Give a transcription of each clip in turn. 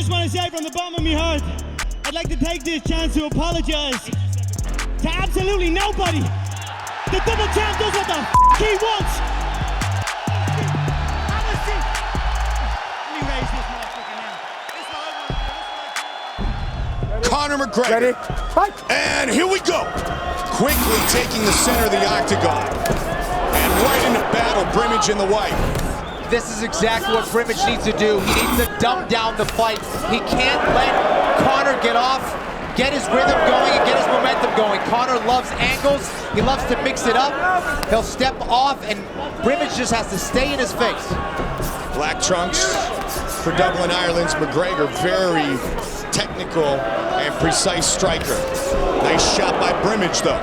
just want to say from the bottom of my heart, I'd like to take this chance to apologize to absolutely nobody. The double champ does what the he wants. Let me raise this motherfucker now. Conor McGregor. Ready? Fight. And here we go. Quickly taking the center of the octagon. And right into battle, Brimage in the white. This is exactly what Brimage needs to do. He needs to dumb down the fight. He can't let Conor get off, get his rhythm going, and get his momentum going. Conor loves angles. He loves to mix it up. He'll step off, and Brimage just has to stay in his face. Black trunks for Dublin, Ireland's McGregor. Very technical and precise striker. Nice shot by Brimage, though.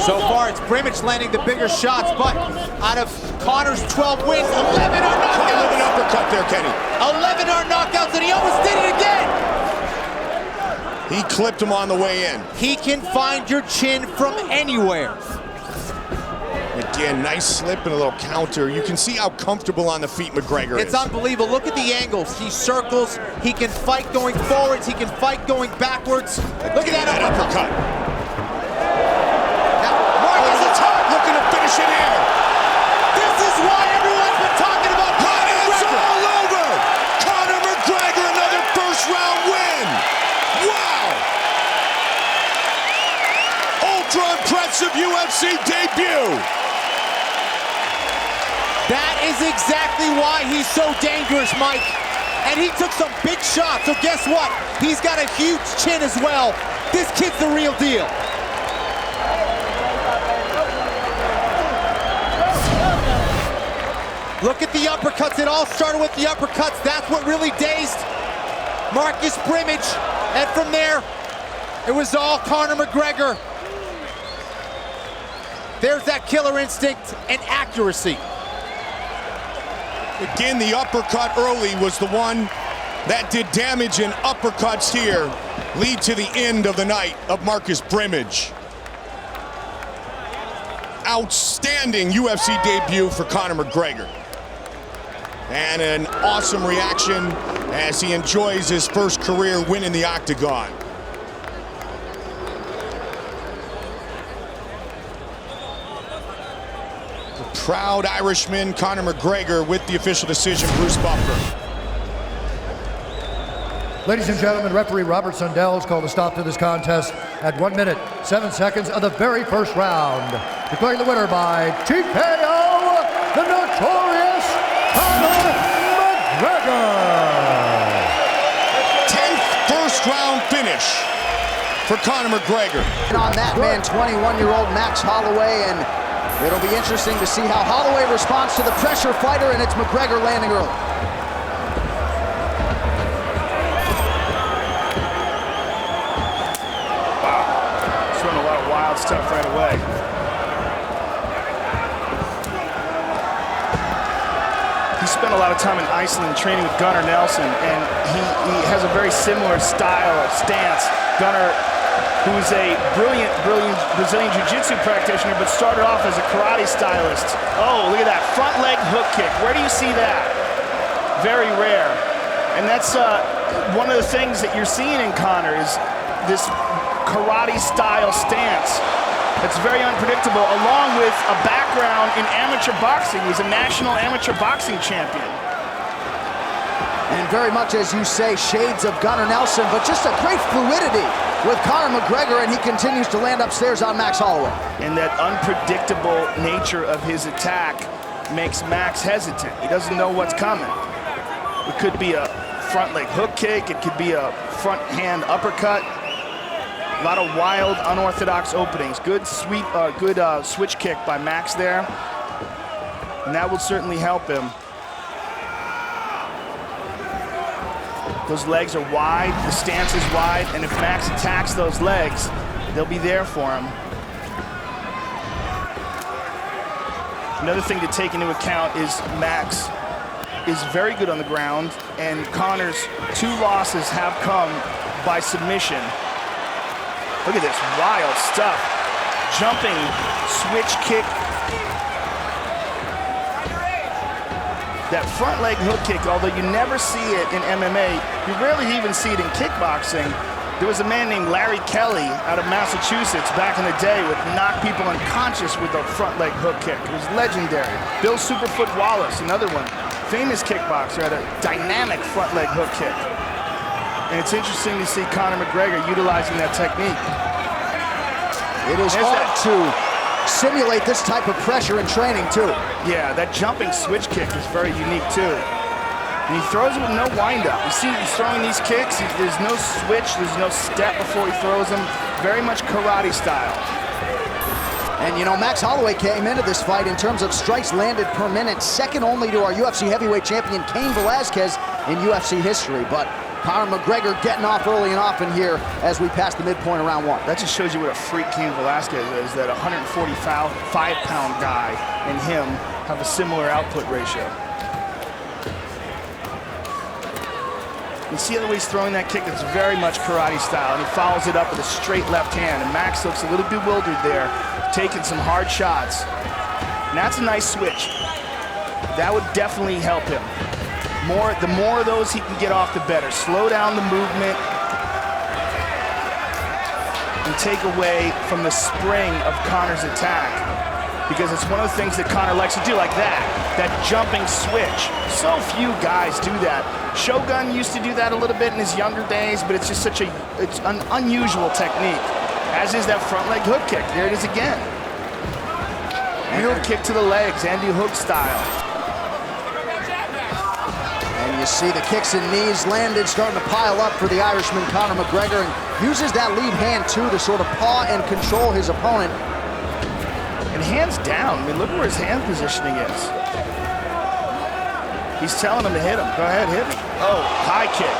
So far, it's Brimage landing the bigger shots, but out of Conor's 12 wins, 11 are knockouts. An uppercut there, Kenny. 11 are knockouts, and he almost did it again. He clipped him on the way in. He can find your chin from anywhere. Again, nice slip and a little counter. You can see how comfortable on the feet McGregor is. It's unbelievable. Look at the angles. He circles. He can fight going forwards. He can fight going backwards. Look at that uppercut. Looking to finish it here. This is why everyone's been talking about Conor McGregor. It's all over. Conor McGregor, another first-round win. Wow. Ultra-impressive UFC debut. That is exactly why he's so dangerous, Mike. And he took some big shots, so guess what? He's got a huge chin as well. This kid's the real deal. Look at the uppercuts. It all started with the uppercuts. That's what really dazed Marcus Brimage. And from there, it was all Conor McGregor. There's that killer instinct and accuracy. Again, the uppercut early was the one that did damage, and uppercuts here lead to the end of the night of Marcus Brimage. Outstanding UFC debut for Conor McGregor. And an awesome reaction as he enjoys his first career win in the octagon. The proud Irishman, Conor McGregor, with the official decision, Bruce Buffer. Ladies and gentlemen, referee Robert Sundell has called a stop to this contest at 1 minute, 7 seconds of the very first round. Declaring the winner by TKO, the notorious Conor McGregor. 10th first-round finish for Conor McGregor. On that man, 21-year-old Max Holloway, and it'll be interesting to see how Holloway responds to the pressure fighter, and it's McGregor landing early. Wow, showing a lot of wild stuff right away. He spent a lot of time in Iceland training with Gunnar Nelson, and he has a very similar style of stance. Gunnar, who is a brilliant Brazilian Jiu-Jitsu practitioner, but started off as a karate stylist. Oh, look at that front leg hook kick. Where do you see that? Very rare. And that's one of the things that you're seeing in Conor is this karate style stance. It's very unpredictable, along with a background in amateur boxing. He's a national amateur boxing champion. And very much, as you say, shades of Gunnar Nelson, but just a great fluidity with Conor McGregor, and he continues to land upstairs on Max Holloway. And that unpredictable nature of his attack makes Max hesitant. He doesn't know what's coming. It could be a front leg hook kick. It could be a front hand uppercut. A lot of wild, unorthodox openings. Good sweep, good switch kick by Max there. And that will certainly help him. Those legs are wide, the stance is wide, and if Max attacks those legs, they'll be there for him. Another thing to take into account is Max is very good on the ground, and Conor's 2 losses have come by submission. Look at this wild stuff. Jumping switch kick. that front leg hook kick, although you never see it in MMA, you rarely even see it in kickboxing. There was a man named Larry Kelly out of Massachusetts back in the day would knock people unconscious with a front leg hook kick. It was legendary. Bill Superfoot Wallace, another one, famous kickboxer, had a dynamic front leg hook kick. And it's interesting to see Conor McGregor utilizing that technique. It is hard to simulate this type of pressure in training, too. Yeah, that jumping switch kick is very unique, too. And he throws it with no wind-up. You see he's throwing these kicks, there's no switch, there's no step before he throws them. Very much karate style. And you know, Max Holloway came into this fight in terms of strikes landed per minute, second only to our UFC heavyweight champion Cain Velasquez in UFC history. But Conor McGregor getting off early and often here as we pass the midpoint of round one. That just shows you what a freak Cain Velasquez is, that 145-pound guy and him have a similar output ratio. You see the way he's throwing that kick, it's very much karate style, and he follows it up with a straight left hand, and Max looks a little bewildered there, taking some hard shots. And that's a nice switch. That would definitely help him. The more of those he can get off, the better. Slow down the movement and take away from the spring of Conor's attack, because it's one of the things that Conor likes to do, like that jumping switch. So few guys do that. Shogun used to do that a little bit in his younger days, but it's just it's an unusual technique, as is that front leg hook kick. There it is again. Heel kick to the legs, Andy Hook style. And you see the kicks and knees landed, starting to pile up for the Irishman Conor McGregor, and uses that lead hand too to sort of paw and control his opponent. And hands down, I mean, look where his hand positioning is. He's telling him to hit him. Go ahead, hit me. Oh, high kick.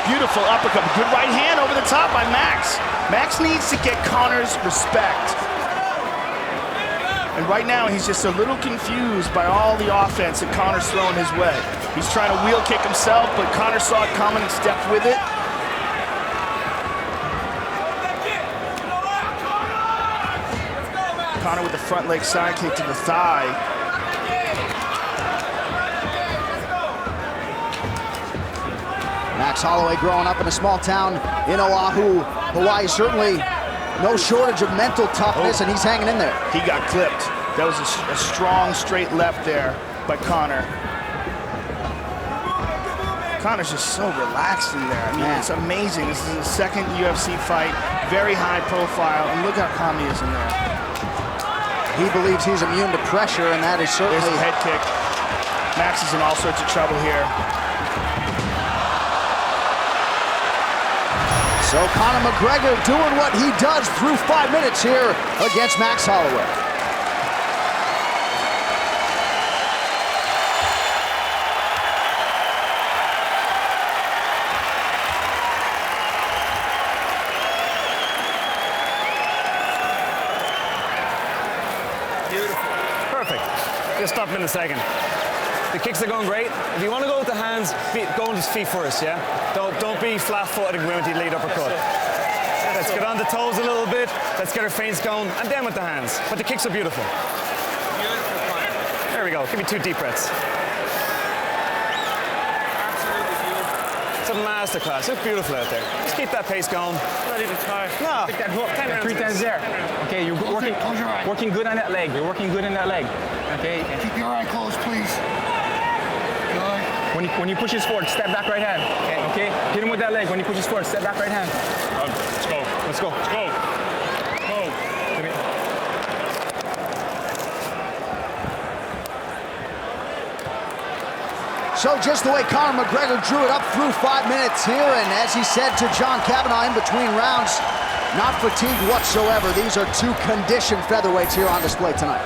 Beautiful uppercut. Good right hand over the top by Max. Max needs to get Conor's respect. And right now, he's just a little confused by all the offense that Conor's throwing his way. He's trying to wheel kick himself, but Conor saw it coming and stepped with it. Conor with the front leg side kick to the thigh. Max Holloway growing up in a small town in Oahu, Hawaii, certainly no shortage of mental toughness, and he's hanging in there. He got clipped. That was a strong straight left there by Conor. Conor's just so relaxed in there. I mean, it's amazing. This is his second UFC fight, very high profile, and look how calm he is in there. He believes he's immune to pressure, and that is certainly... There's the head kick. Max is in all sorts of trouble here. So Conor McGregor doing what he does through 5 minutes here against Max Holloway. Beautiful. Perfect. Just stop in a second. The kicks are going great. If you want to go with the hands, go on his feet first, yeah? Don't be flat-footed and go into the lead uppercut. Let's get on the toes a little bit. Let's get our feints going, and then with the hands. But the kicks are beautiful. Beautiful fight. There we go. Give me 2 deep breaths. Absolutely beautiful. It's a masterclass. It's beautiful out there. Just keep that pace going. Not even tired. No. Pick that hook. 10 rounds. 3 times there. Okay, you're working good on that leg. You're working good on that leg. Okay. Keep your eye closed, please. When he pushes forward, step back right hand. Okay. Hit him with that leg. When he pushes forward, step back right hand. Let's go. Let's go. Let's go. Go. So just the way Conor McGregor drew it up through 5 minutes here, and as he said to John Kavanagh in between rounds, not fatigued whatsoever. These are 2 conditioned featherweights here on display tonight.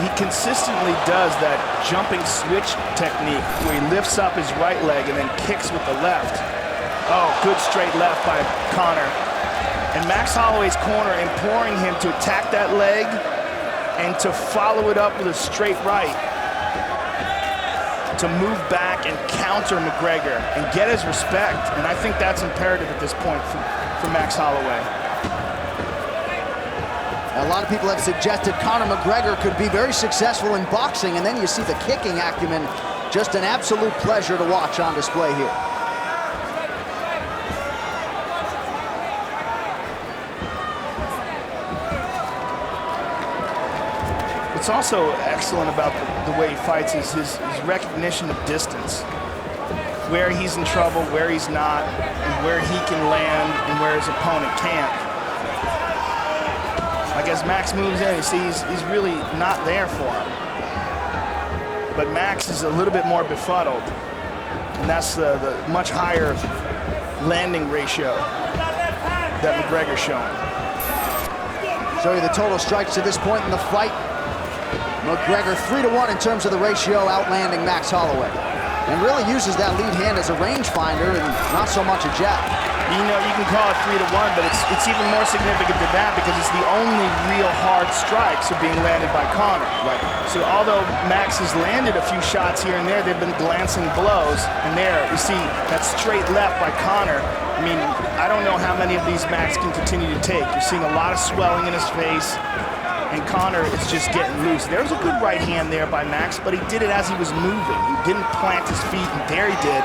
He consistently does that jumping switch technique where he lifts up his right leg and then kicks with the left. Oh, good straight left by Conor. And Max Holloway's corner imploring him to attack that leg and to follow it up with a straight right, to move back and counter McGregor and get his respect. And I think that's imperative at this point for Max Holloway. A lot of people have suggested Conor McGregor could be very successful in boxing, and then you see the kicking acumen. Just an absolute pleasure to watch on display here. What's also excellent about the way he fights is his recognition of distance. Where he's in trouble, where he's not, and where he can land and where his opponent can't. Like as Max moves in, you see he's really not there for him. But Max is a little bit more befuddled, and that's the much higher landing ratio that McGregor's showing. Show you the total strikes to this point in the fight. McGregor 3-1 in terms of the ratio, outlanding Max Holloway. And really uses that lead hand as a rangefinder and not so much a jab. You know, you can call it 3-1, but it's even more significant than that because it's the only real hard strikes are being landed by Conor. Right. So although Max has landed a few shots here and there, they've been glancing blows. And there, you see that straight left by Conor. I mean, I don't know how many of these Max can continue to take. You're seeing a lot of swelling in his face, and Conor is just getting loose. There's a good right hand there by Max, but he did it as he was moving. He didn't plant his feet, and there he did,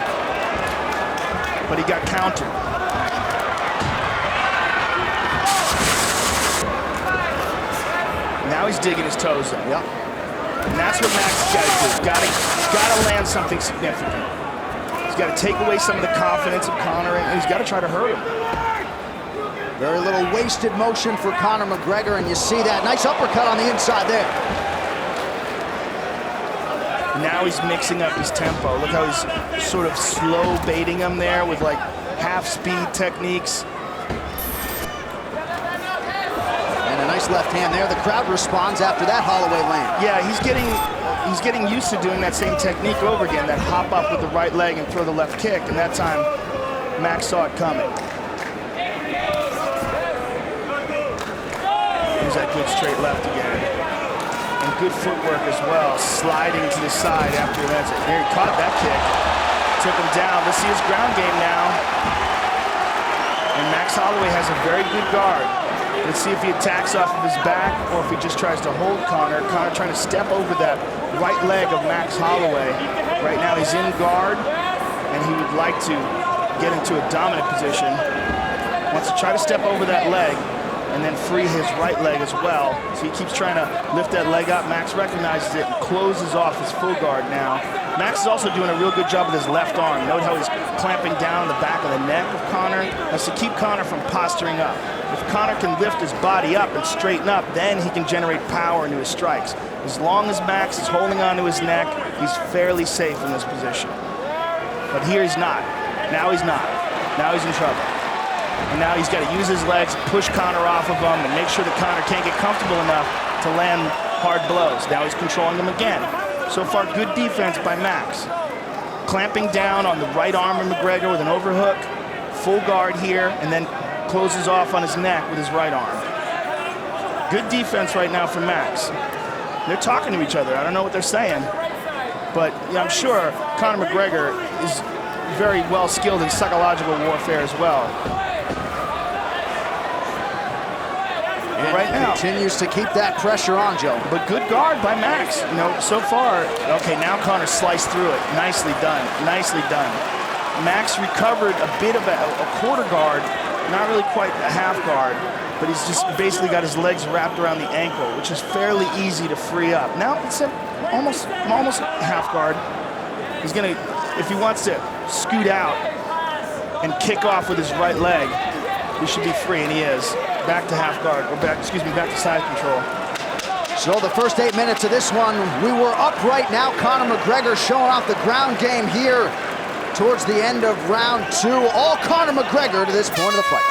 but he got countered. Now he's digging his toes in. Yep. And that's what Max has got to do. He's got to land something significant. He's got to take away some of the confidence of Conor, and he's got to try to hurt him. Very little wasted motion for Conor McGregor, and you see that nice uppercut on the inside there. Now he's mixing up his tempo. Look how he's sort of slow baiting him there with like half-speed techniques. And a nice left hand there. The crowd responds after that Holloway land. Yeah, he's getting used to doing that same technique over again, that hop up with the right leg and throw the left kick, and that time Max saw it coming. Here's that good straight left again. And good footwork as well, sliding to the side after he lands it. There, he caught that kick, took him down. Let's see his ground game now. And Max Holloway has a very good guard. Let's see if he attacks off of his back or if he just tries to hold Conor. Conor trying to step over that right leg of Max Holloway. Right now he's in guard, and he would like to get into a dominant position. Wants to try to step over that leg and then free his right leg as well. So he keeps trying to lift that leg up. Max recognizes it and closes off his full guard now. Max is also doing a real good job with his left arm. Note how he's clamping down the back of the neck of Conor. That's to keep Conor from posturing up. If Conor can lift his body up and straighten up, then he can generate power into his strikes. As long as Max is holding onto his neck, he's fairly safe in this position. But here he's not. Now he's not. Now he's in trouble. And now he's got to use his legs, push Conor off of him, and make sure that Conor can't get comfortable enough to land hard blows. Now he's controlling him again. So far, good defense by Max. Clamping down on the right arm of McGregor with an overhook, full guard here, and then closes off on his neck with his right arm. Good defense right now from Max. They're talking to each other. I don't know what they're saying, but yeah, I'm sure Conor McGregor is very well skilled in psychological warfare as well. And right now continues to keep that pressure on, Joe. But good guard by Max. You know, so far, okay, now Conor sliced through it. Nicely done, nicely done. Max recovered a bit of a quarter guard, not really quite a half guard, but he's just basically got his legs wrapped around the ankle, which is fairly easy to free up. Now it's almost half guard. He's gonna, if he wants to scoot out and kick off with his right leg, he should be free, and he is. Back to half guard, or back to side control. So the first 8 minutes of this one, we were up right now. Conor McGregor showing off the ground game here towards the end of round 2. All Conor McGregor to this point of the fight.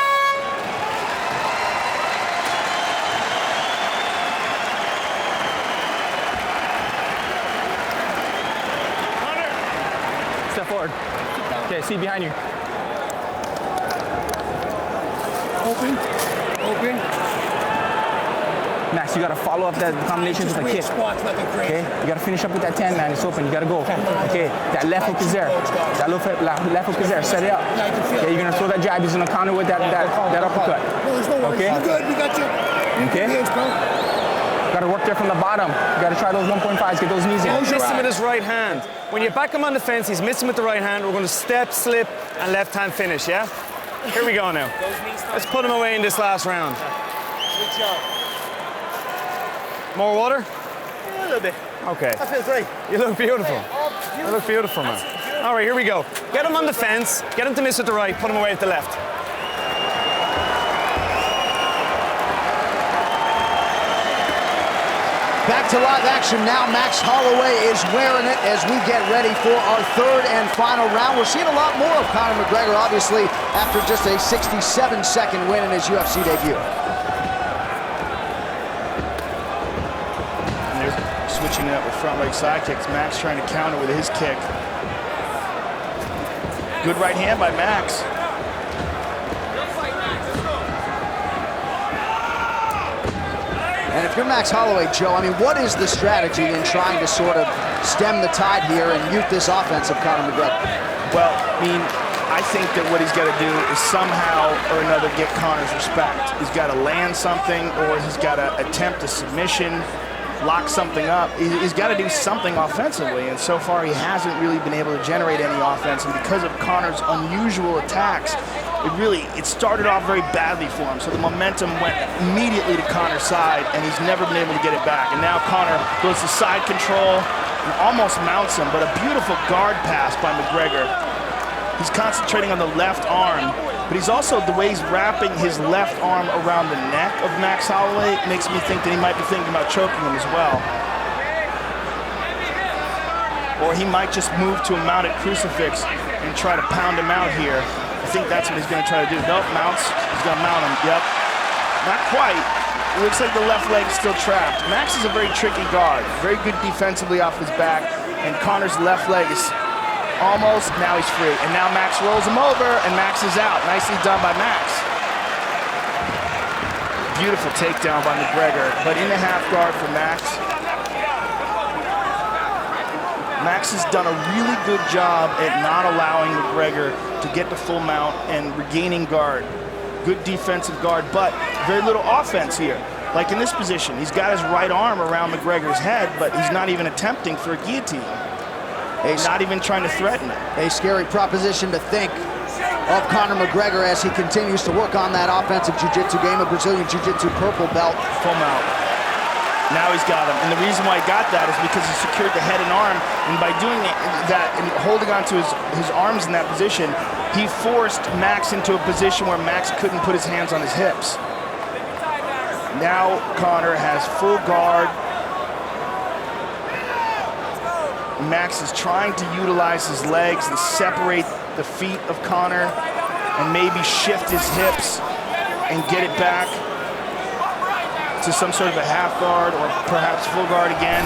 Step forward. Okay, see behind you. Open. Max, you gotta follow up that combination with a kick. Okay, you gotta finish up with that 10, man. It's open. You gotta go. Okay, that left hook is there. That left hook is there. Set it up. Okay, you're gonna throw that jab. He's gonna counter with that uppercut. No, there's no worries. Okay. You're good. We got you. Okay? Gotta work there from the bottom. You gotta try those 1.5s, get those knees in. He's missing with his right hand. When you back him on the fence, he's missing with the right hand. We're going to step, slip, and left hand finish, yeah? Here we go now. Let's put him away in this last round. Good job. More water? Yeah, a little bit. Okay. That feels great. You look beautiful. You look beautiful, man. All right, here we go. Get him on the fence. Get him to miss with the right. Put him away at the left. Back to live action now. Max Holloway is wearing it as we get ready for our third and final round. We're seeing a lot more of Conor McGregor, obviously, after just a 67-second win in his UFC debut. And they're switching it up with front leg side kicks. Max trying to counter with his kick. Good right hand by Max. And if you're Max Holloway, Joe, I mean, what is the strategy in trying to sort of stem the tide here and mute this offense of Conor McGregor? Well, I mean, I think that what he's got to do is somehow or another get Conor's respect. He's got to land something, or he's got to attempt a submission, lock something up. He's got to do something offensively, and so far he hasn't really been able to generate any offense. And because of Conor's unusual attacks, it started off very badly for him. So the momentum went immediately to Conor's side, and he's never been able to get it back. And now Conor goes to side control and almost mounts him, but a beautiful guard pass by McGregor. He's concentrating on the left arm, but he's also, the way he's wrapping his left arm around the neck of Max Holloway makes me think that he might be thinking about choking him as well. Or he might just move to a mounted crucifix and try to pound him out here. I think that's what he's going to try to do. Nope, mounts. He's going to mount him. Yep. Not quite. It looks like the left leg is still trapped. Max is a very tricky guard. Very good defensively off his back. And Conor's left leg is almost, now he's free. And now Max rolls him over, and Max is out. Nicely done by Max. Beautiful takedown by McGregor, but in the half guard for Max. Max has done a really good job at not allowing McGregor to get the full mount and regaining guard. Good defensive guard, but very little offense here. Like in this position, he's got his right arm around McGregor's head, but he's not even attempting for a guillotine. Not even trying to threaten it. A scary proposition to think of Conor McGregor as he continues to work on that offensive jiu-jitsu game, a Brazilian jiu-jitsu purple belt. Full mount. Now he's got him. And the reason why he got that is because he secured the head and arm. And by doing that and holding on to his arms in that position, he forced Max into a position where Max couldn't put his hands on his hips. Now Conor has full guard. Max is trying to utilize his legs and separate the feet of Conor and maybe shift his hips and get it back to some sort of a half guard or perhaps full guard again.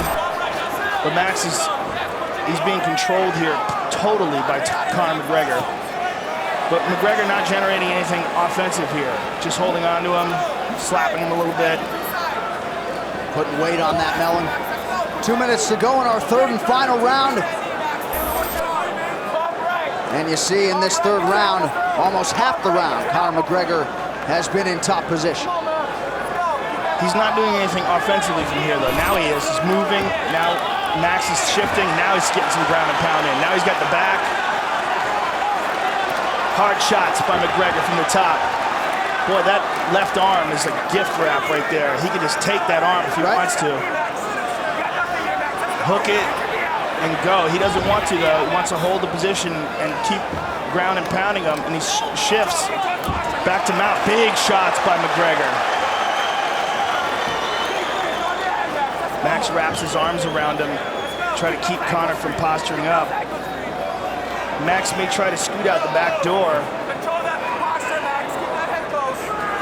But Max he's being controlled here totally by Conor McGregor. But McGregor not generating anything offensive here. Just holding on to him, slapping him a little bit. Putting weight on that melon. 2 minutes to go in our third and final round. And you see in this third round, almost half the round, Conor McGregor has been in top position. He's not doing anything offensively from here, though. Now he is. He's moving. Now Max is shifting. Now he's getting some ground and pound in. Now he's got the back. Hard shots by McGregor from the top. Boy, that left arm is a gift wrap right there. He can just take that arm if he wants to. Hook it and go. He doesn't want to, though. He wants to hold the position and keep ground and pounding him, and he shifts back to mount. Big shots by McGregor. Max wraps his arms around him, try to keep Conor from posturing up. Max may try to scoot out the back door.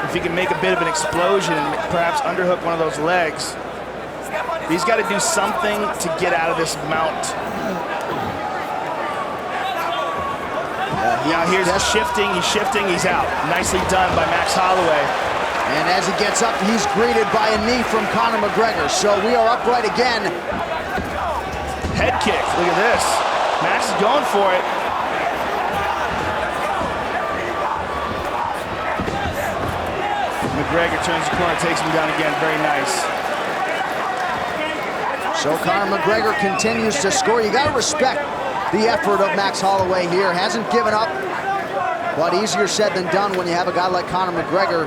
If he can make a bit of an explosion and perhaps underhook one of those legs. He's got to do something to get out of this mount. Now here's he's shifting, he's out. Nicely done by Max Holloway. And as he gets up, he's greeted by a knee from Conor McGregor. So we are upright again. Head kick, look at this. Max is going for it. McGregor turns the corner, takes him down again. Very nice. So Conor McGregor continues to score. You got to respect the effort of Max Holloway here. Hasn't given up, but easier said than done when you have a guy like Conor McGregor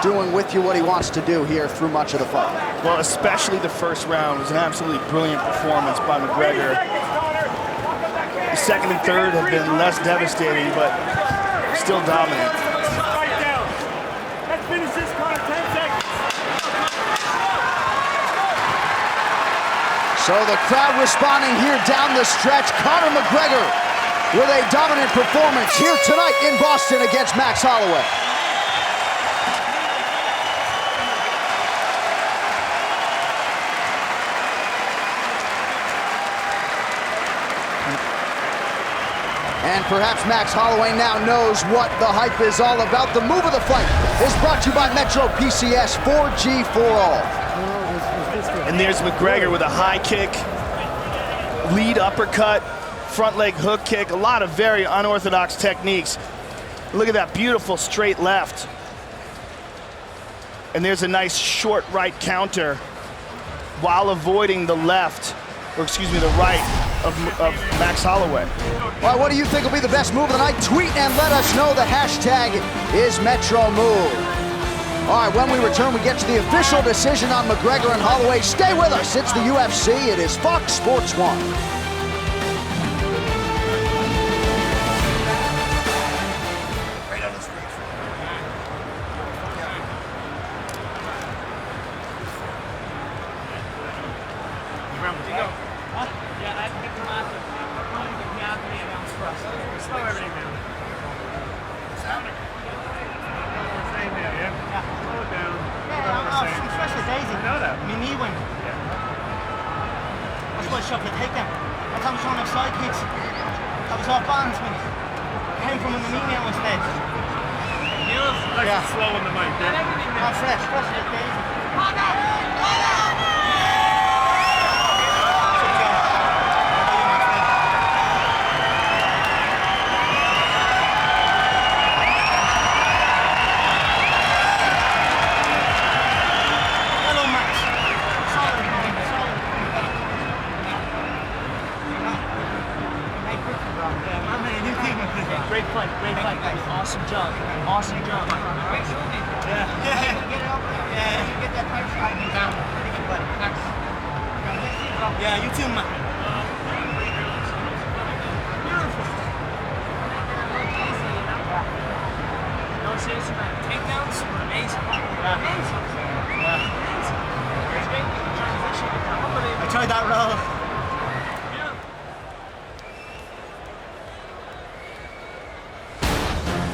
doing with you what he wants to do here through much of the fight. Well, especially the first round was an absolutely brilliant performance by McGregor. The second and third have been less devastating, but still dominant. Let's finish this, Conor. 10 seconds. So the crowd responding here down the stretch. Conor McGregor with a dominant performance here tonight in Boston against Max Holloway. And perhaps Max Holloway now knows what the hype is all about. The move of the fight is brought to you by Metro PCS 4G for all. And there's McGregor with a high kick, lead uppercut, front leg hook kick, a lot of very unorthodox techniques. Look at that beautiful straight left. And there's a nice short right counter while avoiding the left, or excuse me, the right of Max Holloway. All right, what do you think will be the best move of the night? Tweet and let us know. The hashtag is MetroMove. All right, when we return, we get to the official decision on McGregor and Holloway. Stay with us. It's the UFC. It is Fox Sports 1.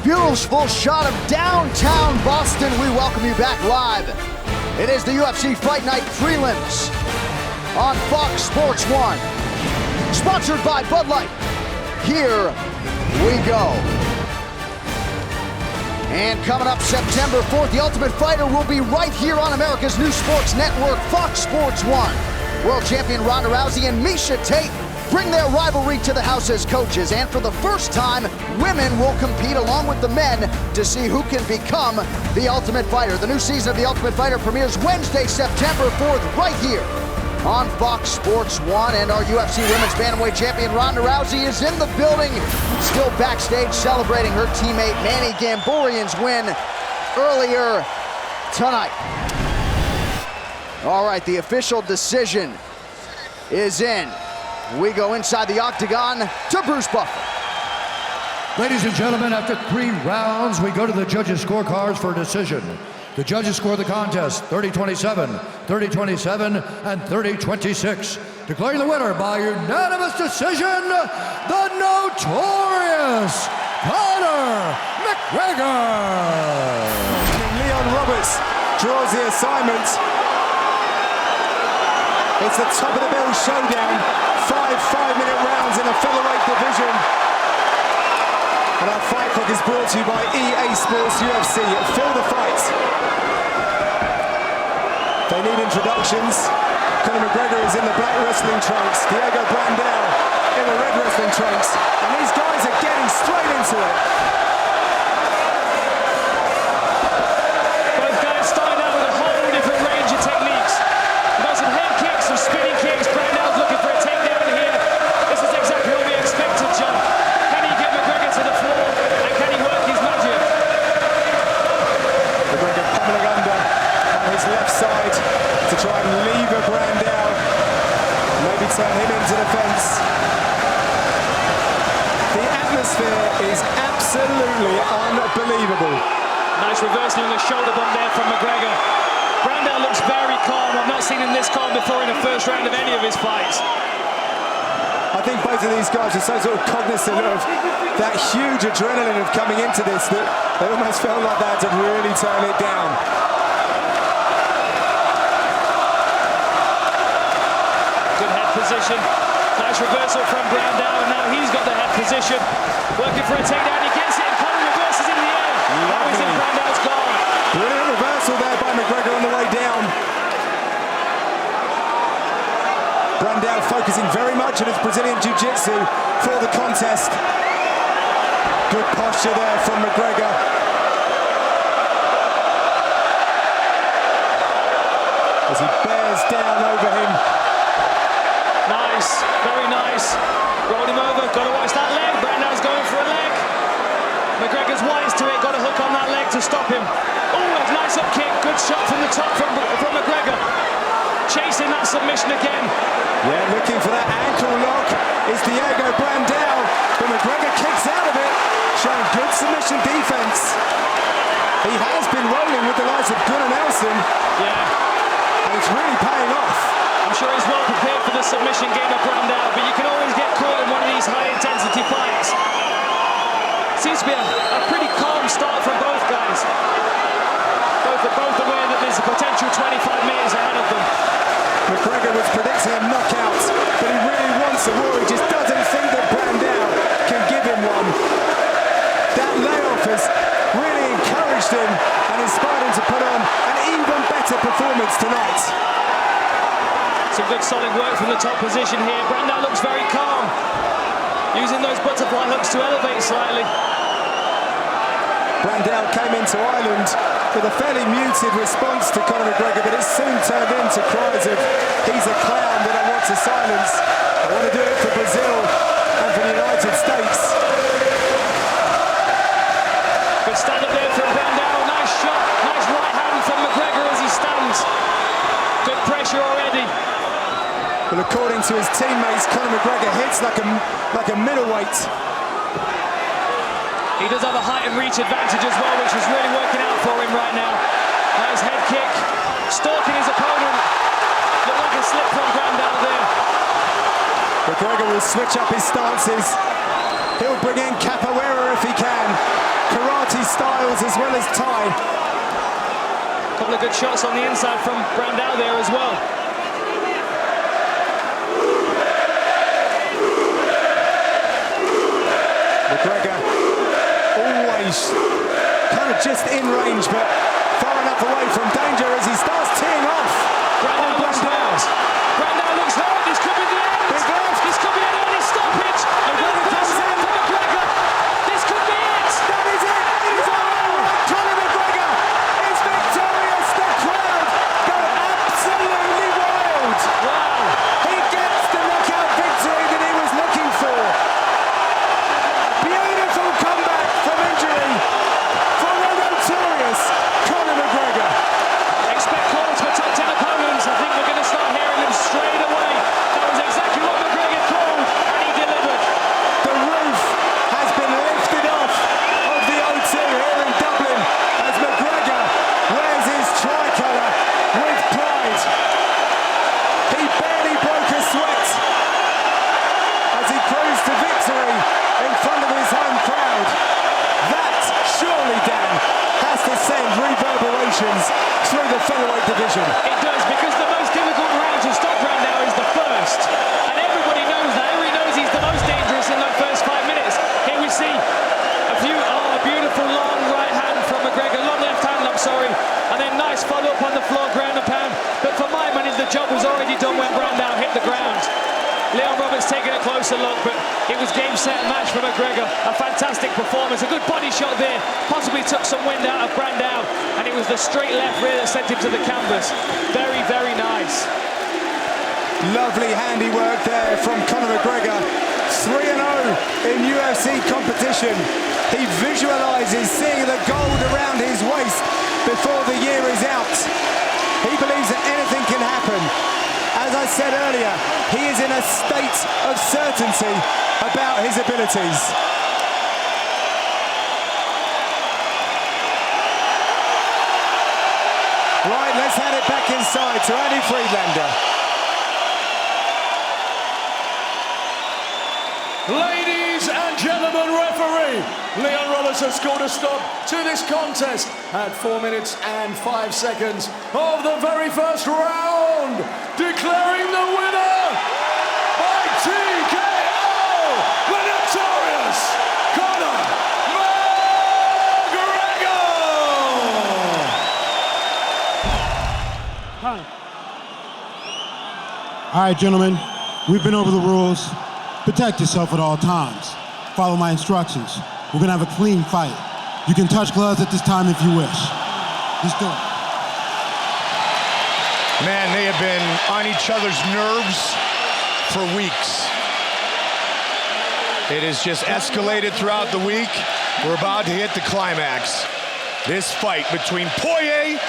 Beautiful shot of downtown Boston. We welcome you back live. It is the UFC Fight Night prelims on Fox Sports 1. Sponsored by Bud Light. Here we go. And coming up September 4th, the Ultimate Fighter will be right here on America's new sports network, Fox Sports 1. World champion Ronda Rousey and Miesha Tate bring their rivalry to the house as coaches, and for the first time, women will compete along with the men to see who can become the Ultimate Fighter. The new season of the Ultimate Fighter premieres Wednesday, September 4th, right here on Fox Sports 1, and our UFC Women's Bantamweight champion Ronda Rousey is in the building, still backstage celebrating her teammate Manny Gamborian's win earlier tonight. All right, the official decision is in. We go inside the octagon to Bruce Buffer. Ladies and gentlemen, after 3 rounds, we go to the judges' scorecards for a decision. The judges score the contest 30-27, 30-27, and 30-26. Declaring the winner by unanimous decision, the notorious Conor McGregor. Leon Roberts draws the assignment. It's the top of the bill showdown. 5 5-minute rounds in the featherweight division. And our fight clock is brought to you by EA Sports UFC. Fill the fight. They need introductions. Conor McGregor is in the black wrestling trunks. Diego Brandao in the red wrestling trunks. And these guys are getting straight into it. Both guys defense. The atmosphere is absolutely unbelievable. Nice reversal on the shoulder bump there from McGregor. Brandao looks very calm. I've not seen him this calm before in the first round of any of his fights. I think both of these guys are so sort of cognizant of that huge adrenaline of coming into this that they almost felt like they had to really turn it down. Good head position. Nice reversal from Brandao, and now he's got the head position. Working for a takedown, he gets it, and Conor reverses in the air. That was in Brandao's goal. Brilliant reversal there by McGregor on the way down. Brandao focusing very much on his Brazilian Jiu-Jitsu for the contest. Good posture there from McGregor. As he bears down over him. Nice, very nice. Rolled him over, got to watch that leg. Brandao's going for a leg. McGregor's wise to it, got a hook on that leg to stop him. Oh, a nice up kick, good shot from the top from McGregor. Chasing that submission again. Yeah, looking for that ankle lock is Diego Brandao, but McGregor kicks out of it, showing good submission defense. He has been rolling with the likes of Gunnar Nelson. Yeah. And it's really paying off. I'm sure he's well prepared for the submission game of Brandao, but you can always get caught in one of these high-intensity fights. Seems to be a pretty calm start from both guys. Both aware that there's a potential 25 minutes ahead of them. McGregor was predicting a knockout, but he really wants a war. He just doesn't think that Brandao can give him one. That layoff has really encouraged him and inspired him to put on an even better performance tonight. Some good solid work from the top position here. Brandao looks very calm, using those butterfly hooks to elevate slightly. Brandao came into Ireland with a fairly muted response to Conor McGregor, but it soon turned into cries of, he's a clown that I want to silence. I want to do it for Brazil and for the United States. Good stand up there from Brandao. Nice shot, nice right hand from McGregor as he stands. Good pressure already. But according to his teammates, Conor McGregor hits like a middleweight. He does have a height and reach advantage as well, which is really working out for him right now. Nice head kick, stalking his opponent. Looked like a slip from Brandao there. McGregor will switch up his stances. He'll bring in capoeira if he can. Karate styles as well as Thai. A couple of good shots on the inside from Brandao there as well. McGregor always kind of just in range, but far enough away from danger as he starts teeing off. Brandao looks hurt. Brandao looks hurt. This could be the end. This could be an early stoppage. Another pass out for McGregor. This could be it. That is it. It is all. Conor McGregor is victorious. The crowd go absolutely wild. Wow. He gets the knockout victory that he was looking for. Beautiful comeback from injury for the notorious Conor McGregor. Expect calls for top 10 opponents. I think we're going to start hearing them straight away. That was exactly what McGregor called, and he delivered. The roof has been lifted off of the O2 here in Dublin as McGregor wears his tricolour with pride. He barely broke a sweat as he cruised to victory in front of his home crowd. That, surely, Dan, has to send reverberations through the featherweight division. It does, because the most difficult round to stop Brandao is the first. And everybody knows that. Everybody knows he's the most dangerous in the first 5 minutes. Here we see a beautiful long right hand from McGregor. Long left hand, I'm sorry. And then nice follow-up on the floor, ground and pound. But for my money, the job was already done when Brandao hit the ground. Leon Roberts taking a closer look, but it was game, set, and match for McGregor. A fantastic performance, a good body shot there. Possibly took some wind out of Brandao, and it was the straight left rear that sent him to the canvas. Very, very nice. Lovely handiwork there from Conor McGregor. 3-0 in UFC competition. He visualises seeing the gold around his waist before the year is out. He believes that anything can happen. As I said earlier, he is in a state of certainty about his abilities. Right, let's hand it back inside to Andy Friedlander. Ladies and gentlemen, referee Leon Rollins has scored a stop to this contest at 4 minutes and 5 seconds of the very first round, declaring the winner by TKO, the notorious Conor McGregor! All right, gentlemen, we've been over the rules. Protect yourself at all times. Follow my instructions. We're gonna have a clean fight. You can touch gloves at this time if you wish. Let's do it. Man, they have been on each other's nerves for weeks. It has just escalated throughout the week. We're about to hit the climax. This fight between Poirier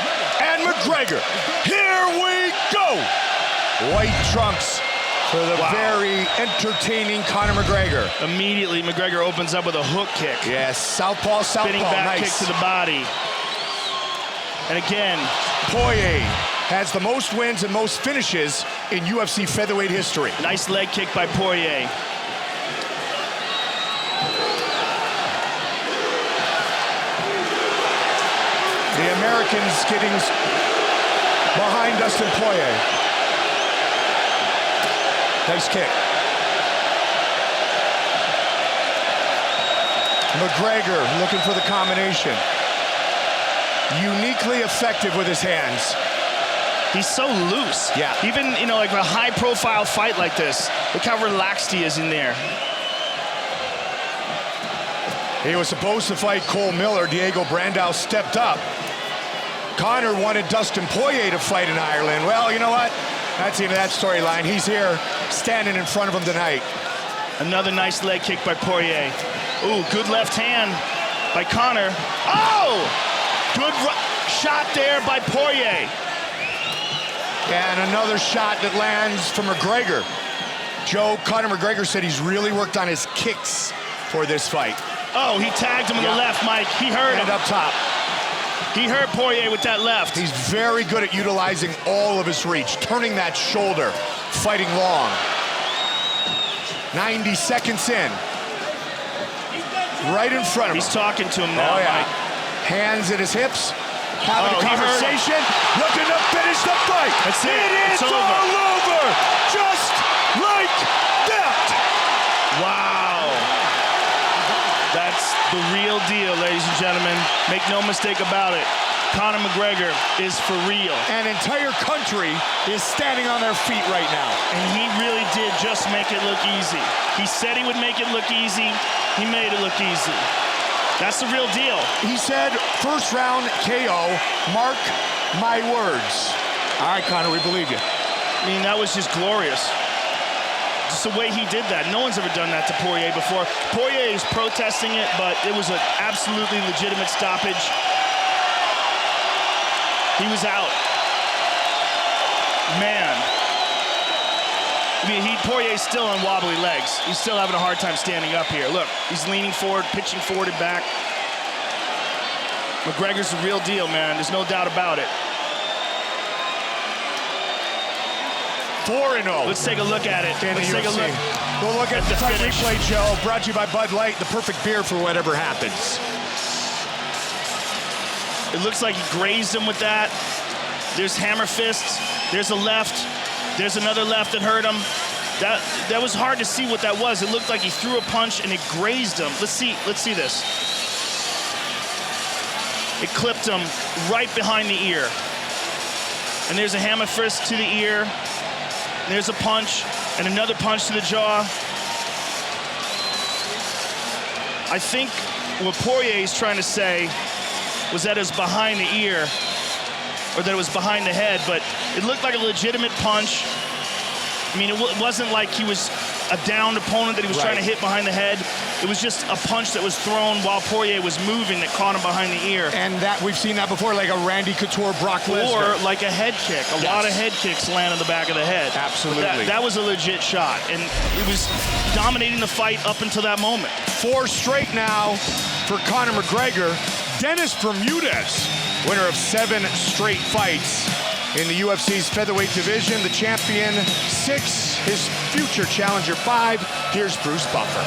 and McGregor. Here we go! White trunks for the very entertaining Conor McGregor. Immediately, McGregor opens up with a hook kick. Yes, southpaw, Spinning back kick to the body. And again, Poirier has the most wins and most finishes in UFC featherweight history. Nice leg kick by Poirier. The Americans getting behind Dustin Poirier. Nice kick. McGregor looking for the combination. Uniquely effective with his hands. He's so loose. Yeah. Even, you know, like a high-profile fight like this, look how relaxed he is in there. He was supposed to fight Cole Miller. Diego Brandao stepped up. Conor wanted Dustin Poirier to fight in Ireland. Well, you know what? That's the end of that storyline. He's here, standing in front of him tonight. Another nice leg kick by Poirier. Ooh, good left hand by Conor. Oh! Good shot there by Poirier. And another shot that lands from McGregor. Joe, Conor McGregor said he's really worked on his kicks for this fight. Oh, he tagged him with the left, Mike. He hurt him. And up top. He hurt Poirier with that left. He's very good at utilizing all of his reach, turning that shoulder, fighting long. 90 seconds in. Right in front of him. He's talking to him now, Mike. Hands at his hips, having a conversation, looking to finish the fight. That's it. It is all over, just like that. Wow. That's the real deal, ladies and gentlemen. Make no mistake about it. Conor McGregor is for real. An entire country is standing on their feet right now. And he really did just make it look easy. He said he would make it look easy. He made it look easy. That's the real deal. He said, first round KO, mark my words. All right, Conor, we believe you. I mean, that was just glorious. Just the way he did that. No one's ever done that to Poirier before. Poirier is protesting it, but it was an absolutely legitimate stoppage. He was out. Man. I mean, Poirier's still on wobbly legs. He's still having a hard time standing up here. Look, he's leaning forward, pitching forward and back. McGregor's the real deal, man. There's no doubt about it. 4-0. Let's take a look at it. Let's take a look. We'll look at the fight replay, Joe. Brought to you by Bud Light, the perfect beer for whatever happens. It looks like he grazed him with that. There's hammer fists. There's a left. There's another left that hurt him. That was hard to see what that was. It looked like he threw a punch and it grazed him. Let's see this. It clipped him right behind the ear. And there's a hammer fist to the ear. There's a punch and another punch to the jaw. I think what Poirier is trying to say was that it was behind the ear, or that it was behind the head, but it looked like a legitimate punch. I mean, it wasn't like he was a downed opponent that he was trying to hit behind the head. It was just a punch that was thrown while Poirier was moving that caught him behind the ear. And that we've seen that before, like a Randy Couture, Brock Lesnar. Or like a head kick. A lot of head kicks land on the back of the head. Absolutely. That was a legit shot, and it was dominating the fight up until that moment. 4 straight now for Conor McGregor. Dennis Bermudez, winner of 7 straight fights in the UFC's featherweight division. The champion 6, his future challenger 5. Here's Bruce Buffer.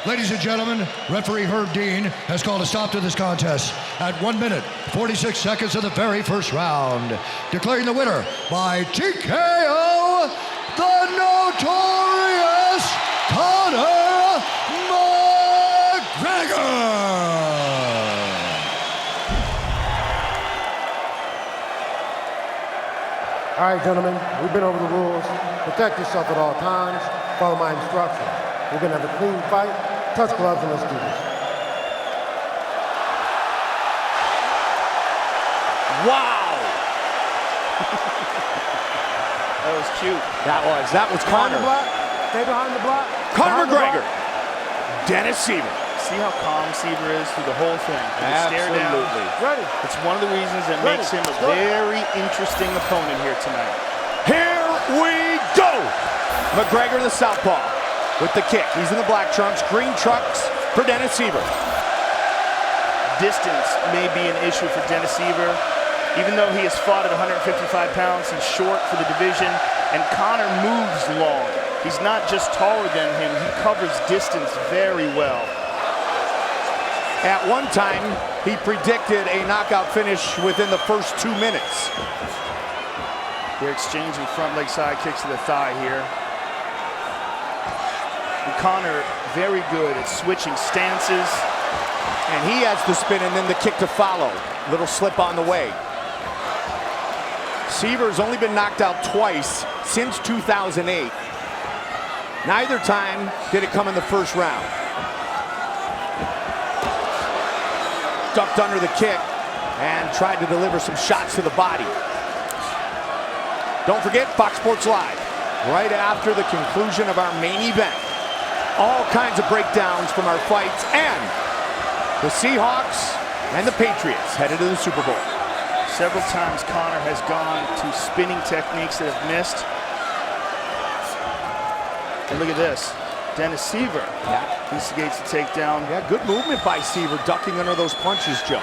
Ladies and gentlemen, referee Herb Dean has called a stop to this contest at 1 minute, 46 seconds of the very first round. Declaring the winner by TKO, the notorious Conor McGregor. All right, gentlemen, we've been over the rules. Protect yourself at all times. Follow my instructions. We're gonna have a clean fight. Touch gloves and let's do this. Wow! That was cute. That was Conor. Stay behind the block. Conor McGregor. Dennis Siver. See how calm Siver is through the whole thing. Absolutely. Stare down. Ready. It's one of the reasons that makes him a very interesting opponent here tonight. Here we go! McGregor, the southpaw, with the kick. He's in the black trunks, green trunks for Dennis Siver. Distance may be an issue for Dennis Siver. Even though he has fought at 155 pounds, he's short for the division, and Conor moves long. He's not just taller than him, he covers distance very well. At one time, he predicted a knockout finish within the first 2 minutes. They're exchanging front leg side kicks to the thigh here. And Conor very good at switching stances. And he has the spin and then the kick to follow. Little slip on the way. Siver's only been knocked out twice since 2008. Neither time did it come in the first round. Ducked under the kick and tried to deliver some shots to the body. Don't forget, Fox Sports Live, right after the conclusion of our main event. All kinds of breakdowns from our fights, and the Seahawks and the Patriots headed to the Super Bowl. Several times Conor has gone to spinning techniques that have missed. And look at this. Dennis Siver instigates the takedown. Yeah, good movement by Siver, ducking under those punches, Joe.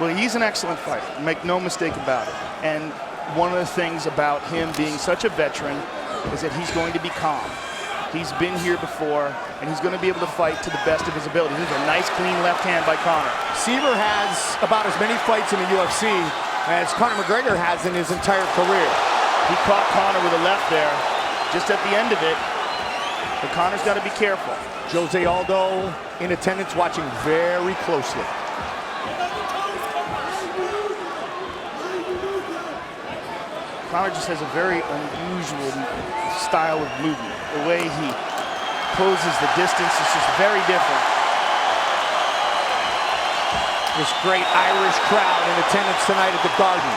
Well, he's an excellent fighter, make no mistake about it. And one of the things about him being such a veteran is that he's going to be calm. He's been here before, and he's going to be able to fight to the best of his ability. This is a nice, clean left hand by Conor. Siver has about as many fights in the UFC as Conor McGregor has in his entire career. He caught Conor with a left there, just at the end of it. But Conor's got to be careful. Jose Aldo in attendance, watching very closely. Conor just has a very unusual style of movement. The way he closes the distance is just very different. This great Irish crowd in attendance tonight at the Garden.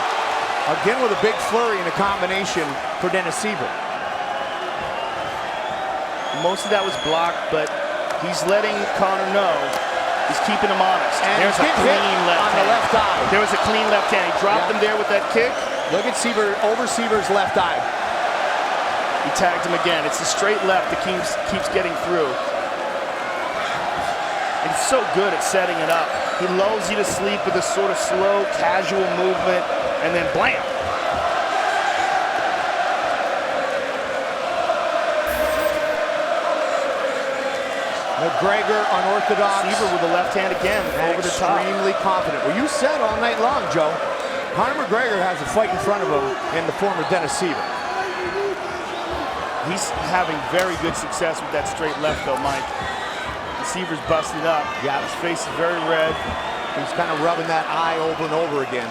Again with a big flurry and a combination for Dennis Siver. Most of that was blocked, but he's letting Conor know he's keeping him honest. And there's a clean left on hand. the left eye. There was a clean left hand. He dropped him there with that kick. Look at Siver, over Siver's left eye. He tagged him again. It's the straight left that keeps getting through. And he's so good at setting it up. He lulls you to sleep with a sort of slow, casual movement, and then blam. McGregor unorthodox. Siver with the left hand again, over the top. Extremely confident. Well, you said all night long, Joe, Conor McGregor has a fight in front of him in the form of Dennis Siver. He's having very good success with that straight left, though, Mike. The Siver's busted up. Yeah. His face is very red. He's kind of rubbing that eye over and over again.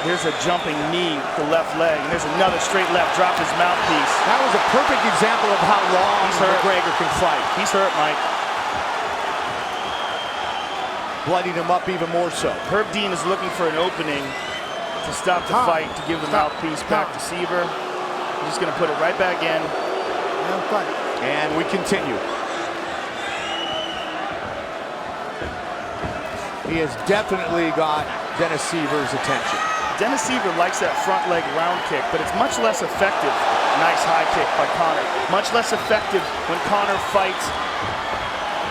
There's a jumping knee with the left leg, and there's another straight left, drop his mouthpiece. That was a perfect example of how long McGregor can fight. He's hurt, Mike. Bloodied him up even more so. Herb Dean is looking for an opening to stop the fight, to give the mouthpiece back to Siver. He's just gonna put it right back in. And we continue. He has definitely got Dennis Siver's attention. Dennis Siver likes that front leg round kick, but it's much less effective. Nice high kick by Conor. Much less effective when Conor fights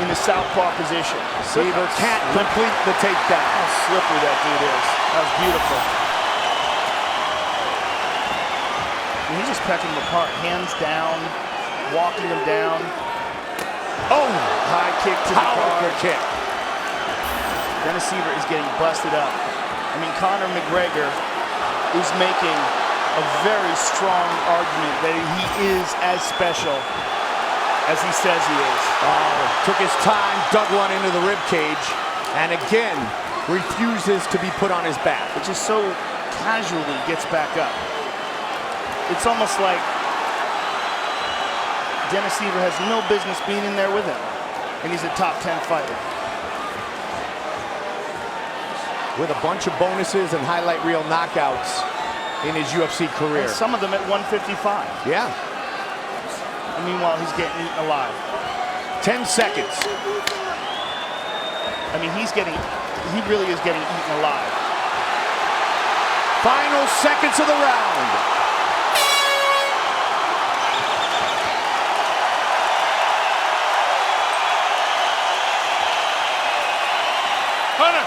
in the southpaw position. Siver can't complete the takedown. How slippery that dude is. That was beautiful. And he's just pecking them apart. Hands down, walking them down. Oh! High kick to the Powerful car. kick. Dennis Siver is getting busted up. I mean, Conor McGregor is making a very strong argument that he is as special as he says he is. Took his time, dug one into the rib cage, and again refuses to be put on his back. It just so casually gets back up. It's almost like Dennis Siver has no business being in there with him, and he's a top 10 fighter. With a bunch of bonuses and highlight reel knockouts in his UFC career. And some of them at 155. Yeah. And meanwhile, he's getting eaten alive. 10 seconds. I mean, he really is getting eaten alive. Final seconds of the round. Conor!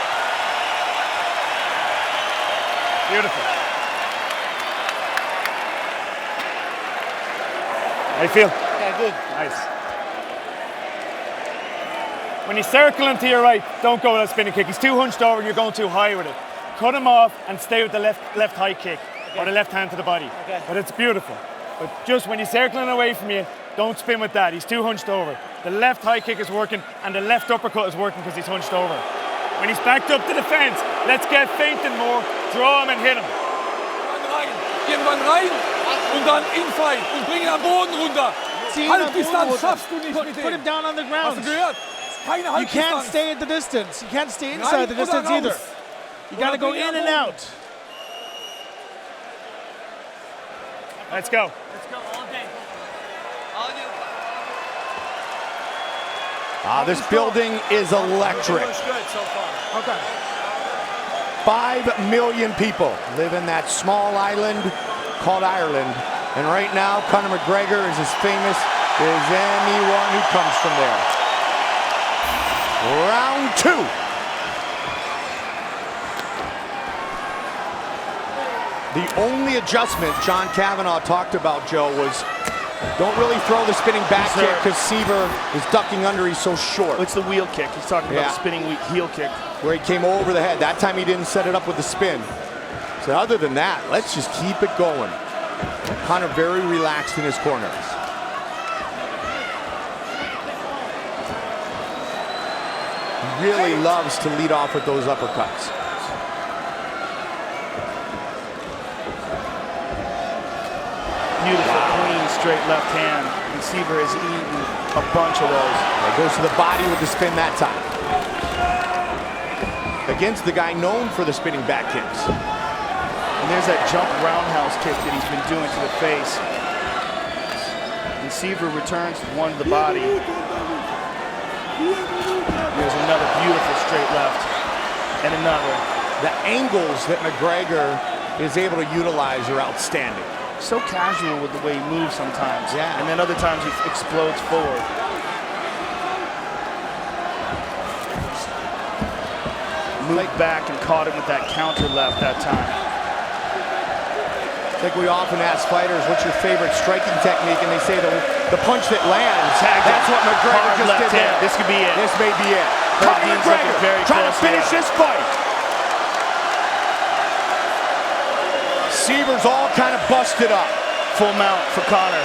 Beautiful. How you feel? Yeah, good. Nice. When you circle him to your right, don't go with that spinning kick. He's too hunched over and you're going too high with it. Cut him off and stay with the left high kick, or the left hand to the body. Okay. But it's beautiful. But just when you're circling away from you, don't spin with that. He's too hunched over. The left high kick is working and the left uppercut is working because he's hunched over. When he's backed up to the fence, let's get feinting more, draw him and hit him. Irgendwann rein und dann infight und bring ihn am Boden runter. Halbdistanz schaffst du nicht mit dem. Put him down on the ground. Hast du gehört? Keine You can't Halbdistanz. stay at the distance. You can't stay inside the distance either. You gotta go in and out. Let's go. Let's go all day. This building is electric. Looks good so far. Okay. 5 million people live in that small island called Ireland. And right now, Conor McGregor is as famous as anyone who comes from there. Round 2. The only adjustment John Kavanagh talked about, Joe, was don't really throw the spinning back kick because Siver is ducking under. He's so short. It's the wheel kick. He's talking about the spinning heel kick. Where he came over the head. That time he didn't set it up with the spin. So other than that, let's just keep it going. Conor very relaxed in his corners. He really loves to lead off with those uppercuts. Beautiful, clean, straight left hand. And Siver has eaten a bunch of those. It goes to the body with the spin that time. Against the guy known for the spinning back kicks. And there's that jump roundhouse kick that he's been doing to the face. And Siver returns one to the body. There's another beautiful straight left. And another. The angles that McGregor is able to utilize are outstanding. So casual with the way he moves sometimes. Yeah. And then other times he explodes forward. Moved back and caught him with that counter left that time. I think we often ask fighters, what's your favorite striking technique? And they say the punch that lands. That's what McGregor just did there. This could be it. This may be it. Conor McGregor trying to finish this fight. Siver's all kind of busted up. Full mount for Conor.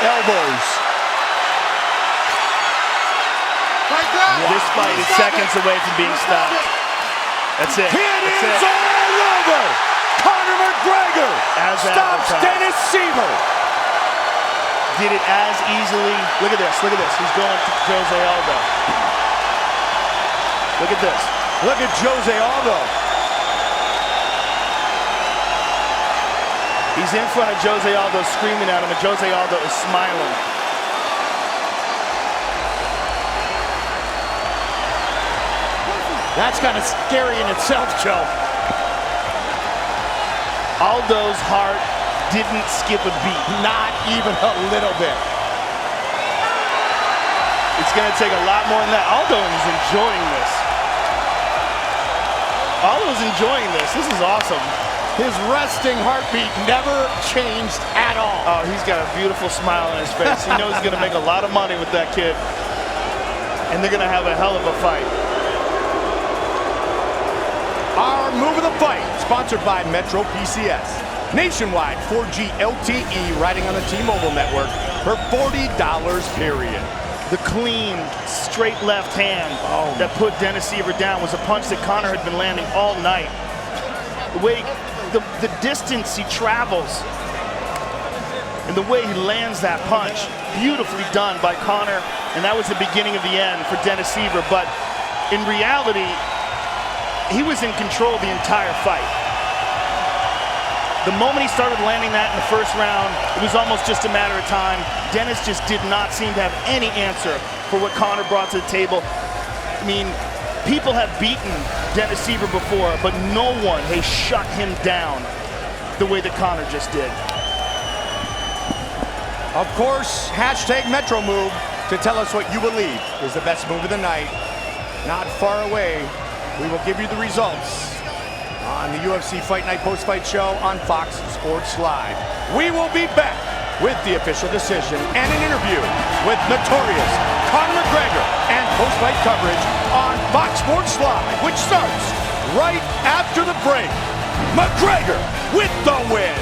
Elbows. This fight is seconds away from being stopped. That's it. It is all over. Conor McGregor stops Dennis Siver. Did it as easily. Look at this. Look at this. He's going to Jose Aldo. Look at this. Look at Jose Aldo. He's in front of Jose Aldo screaming at him, and Jose Aldo is smiling. That's kind of scary in itself, Joe. Aldo's heart didn't skip a beat. Not even a little bit. It's going to take a lot more than that. Aldo is enjoying this. Aldo's enjoying this. This is awesome. His resting heartbeat never changed at all. Oh, he's got a beautiful smile on his face. He knows he's going to make a lot of money with that kid. And they're going to have a hell of a fight. Our move of the fight, sponsored by Metro PCS. Nationwide 4G LTE riding on the T-Mobile network for $40 period. The clean, straight left hand that put Dennis Siver down was a punch that Conor had been landing all night. The way, the distance he travels and the way he lands that punch, beautifully done by Conor, and that was the beginning of the end for Dennis Siver. But in reality, he was in control the entire fight. The moment he started landing that in the first round, it was almost just a matter of time. Dennis just did not seem to have any answer for what Conor brought to the table. I mean, people have beaten Dennis Siver before, but no one has shut him down the way that Conor just did. Of course, hashtag Metro Move to tell us what you believe is the best move of the night. Not far away, we will give you the results on the UFC Fight Night Post-Fight Show on Fox Sports Live. We will be back with the official decision and an interview with notorious Conor McGregor and post-fight coverage on Fox Sports Live, which starts right after the break. McGregor with the win.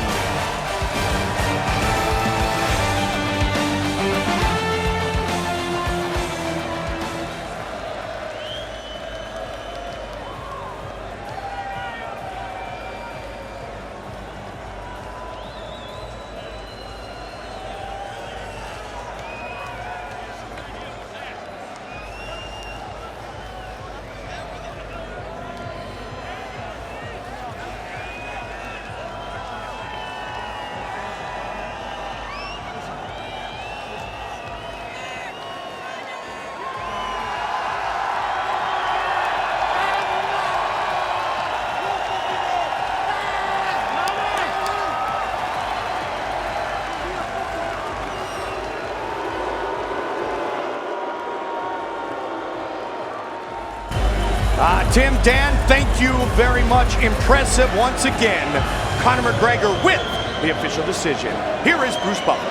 Tim, Dan, thank you very much. Impressive once again. Conor McGregor with the official decision. Here is Bruce Butler.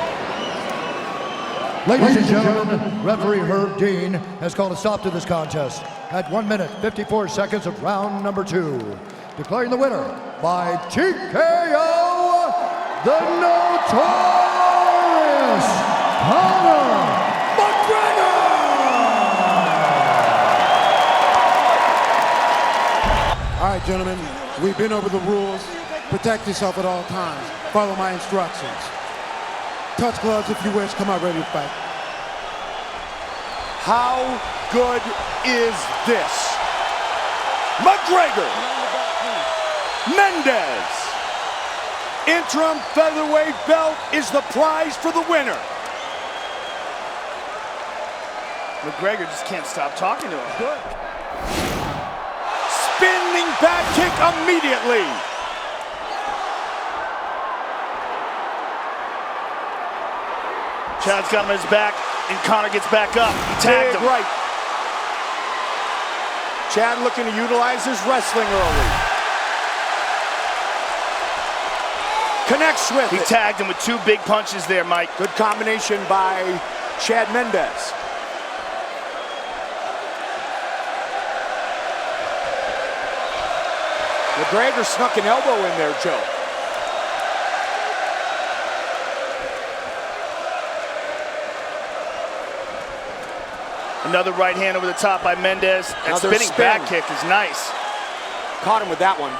Ladies and gentlemen, referee Herb Dean has called a stop to this contest at 1 minute, 54 seconds of round number 2. Declaring the winner by TKO, the notorious Conor McGregor! All right, gentlemen, we've been over the rules. Protect yourself at all times. Follow my instructions. Touch gloves if you wish. Come out ready to fight. How good is this? McGregor, Mendes, interim featherweight belt is the prize for the winner. McGregor just can't stop talking to him. Good. Spinning back kick immediately. Chad's got him on his back, and Conor gets back up. He tagged him. Right. Chad looking to utilize his wrestling early. Connects with it. He tagged him with 2 big punches there, Mike. Good combination by Chad Mendes. McGregor snuck an elbow in there, Joe. Another right hand over the top by Mendes. And spinning back kick is nice. Caught him with that one.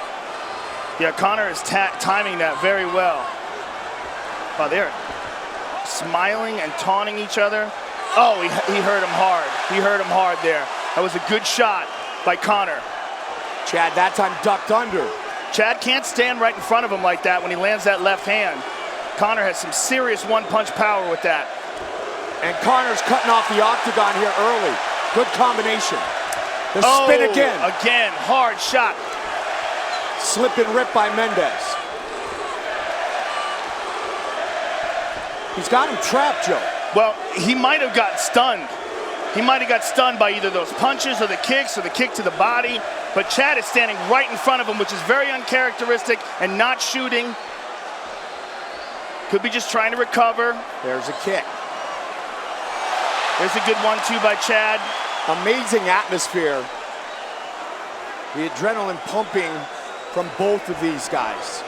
Yeah, Conor is timing that very well. Oh, they're smiling and taunting each other. Oh, he hurt him hard. He hurt him hard there. That was a good shot by Conor. Chad that time ducked under. Chad can't stand right in front of him like that when he lands that left hand. Conor has some serious one-punch power with that. And Conor's cutting off the octagon here early. Good combination. The spin again. Again, hard shot. Slip and rip by Mendes. He's got him trapped, Joe. Well, he might have got stunned. He might have got stunned by either those punches or the kicks or the kick to the body. But Chad is standing right in front of him, which is very uncharacteristic, and not shooting. Could be just trying to recover. There's a kick. There's a good 1-2 by Chad. Amazing atmosphere. The adrenaline pumping from both of these guys.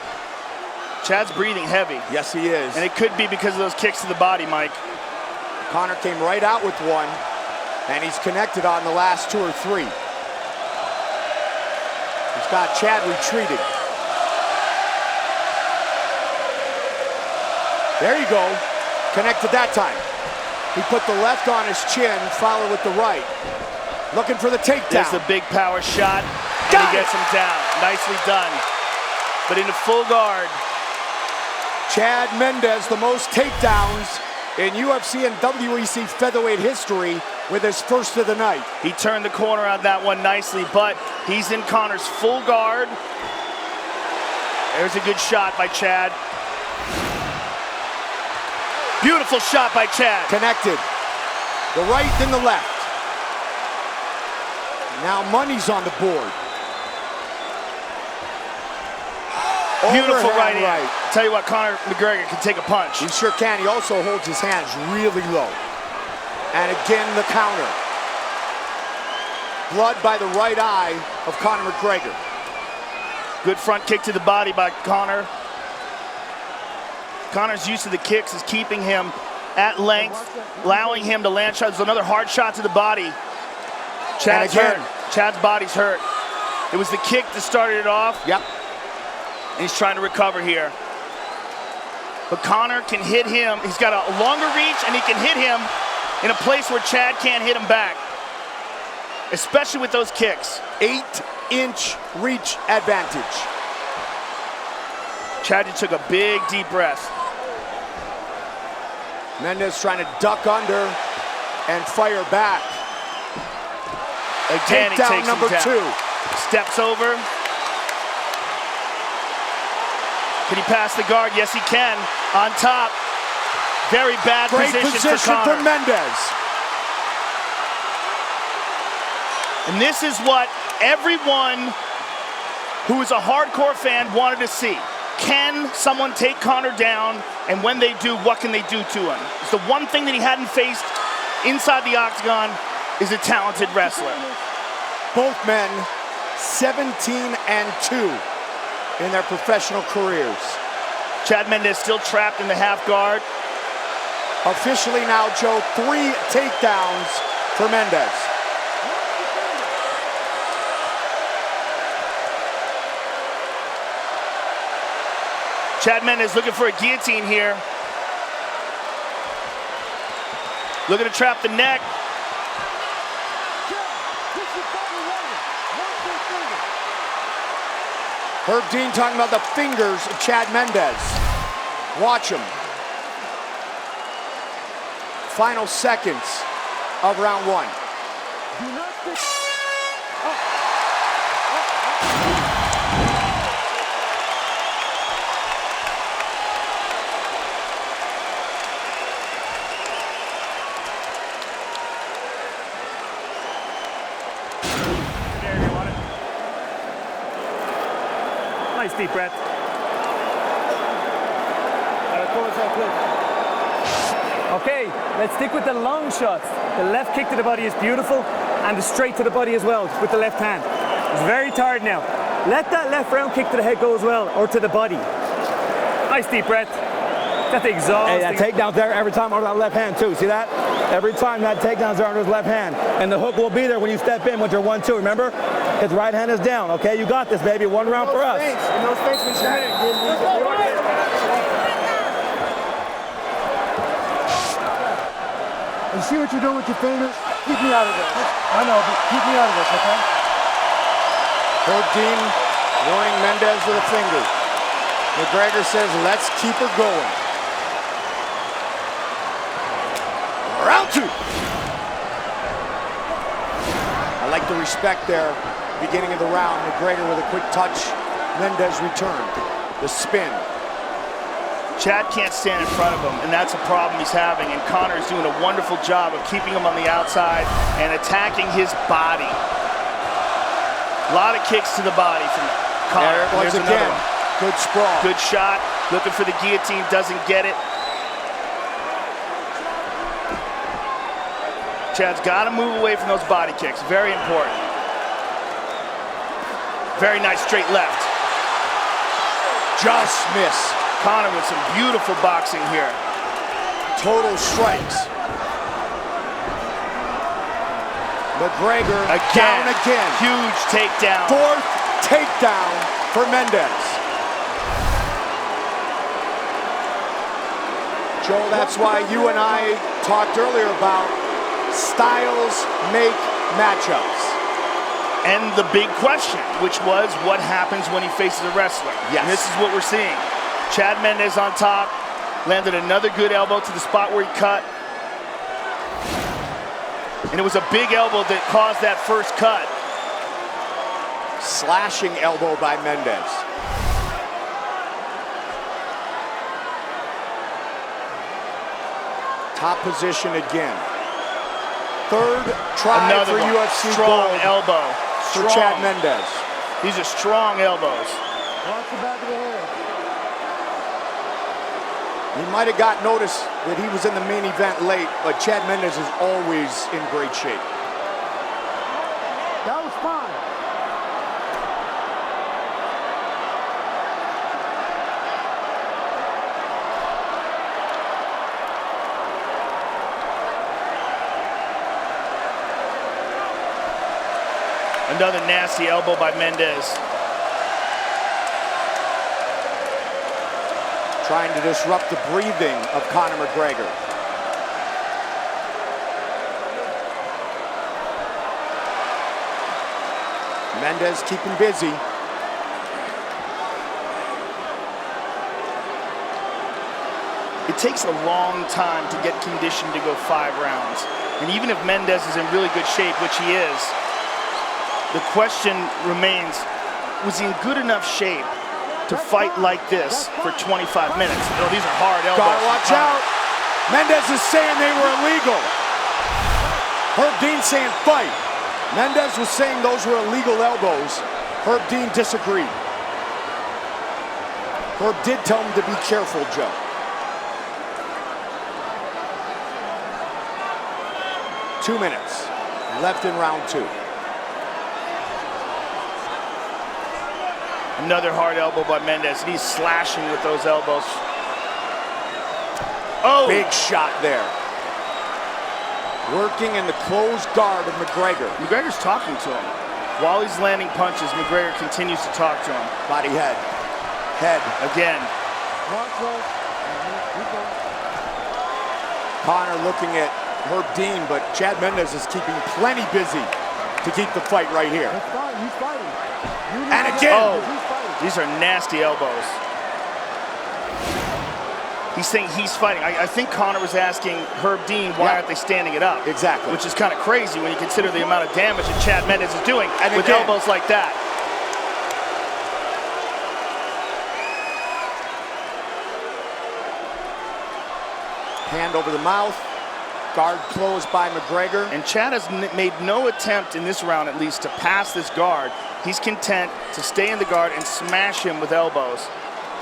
Chad's breathing heavy. Yes, he is. And it could be because of those kicks to the body, Mike. Conor came right out with one, and he's connected on the last 2 or 3. He's got Chad retreating. There you go. Connected that time. He put the left on his chin, followed with the right. Looking for the takedown. There's a big power shot, and he gets him down. Nicely done. But into full guard. Chad Mendes, the most takedowns in UFC and WEC featherweight history, with his first of the night. He turned the corner on that one nicely, but he's in Conor's full guard. There's a good shot by Chad. Beautiful shot by Chad. Connected. The right, then the left. Now money's on the board. Beautiful right hand. Tell you what, Conor McGregor can take a punch. He sure can. He also holds his hands really low. And again, the counter. Blood by the right eye of Conor McGregor. Good front kick to the body by Conor. Conor's use of the kicks is keeping him at length, allowing him to land shots. Another hard shot to the body. Chad's hurt. Chad's body's hurt. It was the kick that started it off. Yep. And he's trying to recover here. But Conor can hit him. He's got a longer reach, and he can hit him in a place where Chad can't hit him back, especially with those kicks. 8-inch reach advantage. Chad just took a big, deep breath. Mendes trying to duck under and fire back. Again, he takes number him down. 2. Steps over. Can he pass the guard? Yes, he can. On top. Very bad position for Mendes. And this is what everyone who is a hardcore fan wanted to see. Can someone take Conor down? And when they do, what can they do to him? It's the one thing that he hadn't faced inside the octagon is a talented wrestler. Both men 17-2 in their professional careers. Chad Mendes still trapped in the half guard. Officially now, Joe, 3 takedowns for Mendes. Chad Mendes looking for a guillotine here. Looking to trap the neck. Herb Dean talking about the fingers of Chad Mendes. Watch him. Final seconds of round 1. Nice deep breath. Okay, let's stick with the long shots. The left kick to the body is beautiful, and the straight to the body as well with the left hand. He's very tired now. Let that left round kick to the head go as well, or to the body. Nice deep breath. That's exhausting. Hey, that takedown's there every time on that left hand too. See that? Every time that takedown's there on his left hand. And the hook will be there when you step in with your 1-2, remember? His right hand is down, okay? You got this, baby. 1 round for us. No space for Chad. You see what you're doing with your fingers? Keep me out of this. I know, but keep me out of this, okay? Herb Dean warning Mendes with a finger. McGregor says, let's keep her going. Round 2. I like the respect there. Beginning of the round, McGregor with a quick touch. Mendes returned. The spin. Chad can't stand in front of him, and that's a problem he's having. And Conor is doing a wonderful job of keeping him on the outside and attacking his body. A lot of kicks to the body from Conor. Once again, good sprawl. Good shot. Looking for the guillotine, doesn't get it. Chad's got to move away from those body kicks. Very important. Very nice straight left. Just miss. Conor with some beautiful boxing here. Total strikes. McGregor down again. Huge takedown. 4th takedown for Mendes. Joe, that's why you and I talked earlier about styles make matchups. And the big question, which was what happens when he faces a wrestler. Yes. And this is what we're seeing. Chad Mendes on top, landed another good elbow to the spot where he cut. And it was a big elbow that caused that first cut. Slashing elbow by Mendes. Top position again. 3rd try Another for one. UFC Strong gold elbow. for Chad Mendes. These are strong elbows. Watch the back of the head. He might have got notice that he was in the main event late, but Chad Mendes is always in great shape. That was fine. Another nasty elbow by Mendes. Trying to disrupt the breathing of Conor McGregor. Mendes keeping busy. It takes a long time to get conditioned to go 5 rounds. And even if Mendes is in really good shape, which he is, the question remains, was he in good enough shape to fight like this for 25 minutes? Oh, these are hard elbows. Gotta watch out. Mendes is saying they were illegal. Herb Dean saying fight. Mendes was saying those were illegal elbows. Herb Dean disagreed. Herb did tell him to be careful, Joe. Two minutes left in round 2. Another hard elbow by Mendes. He's slashing with those elbows. Oh! Big shot there. Working in the closed guard of McGregor. McGregor's talking to him. While he's landing punches, McGregor continues to talk to him. Body head. Head. Again. Conor looking at Herb Dean, but Chad Mendes is keeping plenty busy to keep the fight right here. That's fine. He's fighting. And again. Oh, these are nasty elbows. He's saying he's fighting. I think Conor was asking Herb Dean, why aren't they standing it up? Exactly. Which is kind of crazy when you consider the amount of damage that Chad Mendes is doing and with again, elbows like that. Hand over the mouth. Guard closed by McGregor. And Chad has made no attempt in this round, at least, to pass this guard. He's content to stay in the guard and smash him with elbows.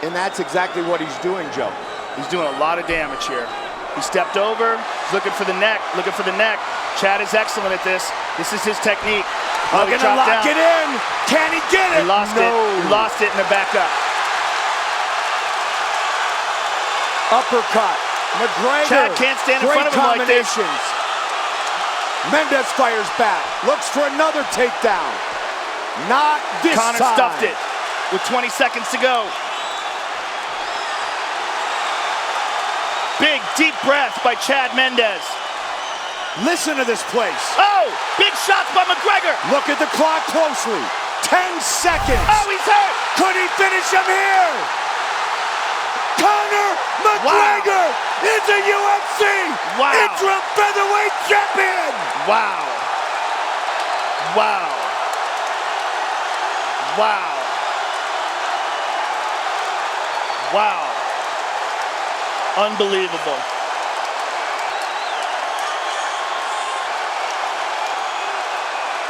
And that's exactly what he's doing, Joe. He's doing a lot of damage here. He stepped over, he's looking for the neck, looking for the neck. Chad is excellent at this. This is his technique. Oh, gonna lock it in. Can he get it? He lost it. He lost it in the back up. Uppercut. McGregor. Chad can't stand in front of him like this. Mendes fires back. Looks for another takedown. Not this time. Conor stuffed it with 20 seconds to go. Big, deep breath by Chad Mendes. Listen to this place. Oh, big shots by McGregor. Look at the clock closely. 10 seconds. Oh, he's hurt. Could he finish him here? Conor McGregor is a UFC interim featherweight champion. Wow. Wow. Wow. Wow. Unbelievable.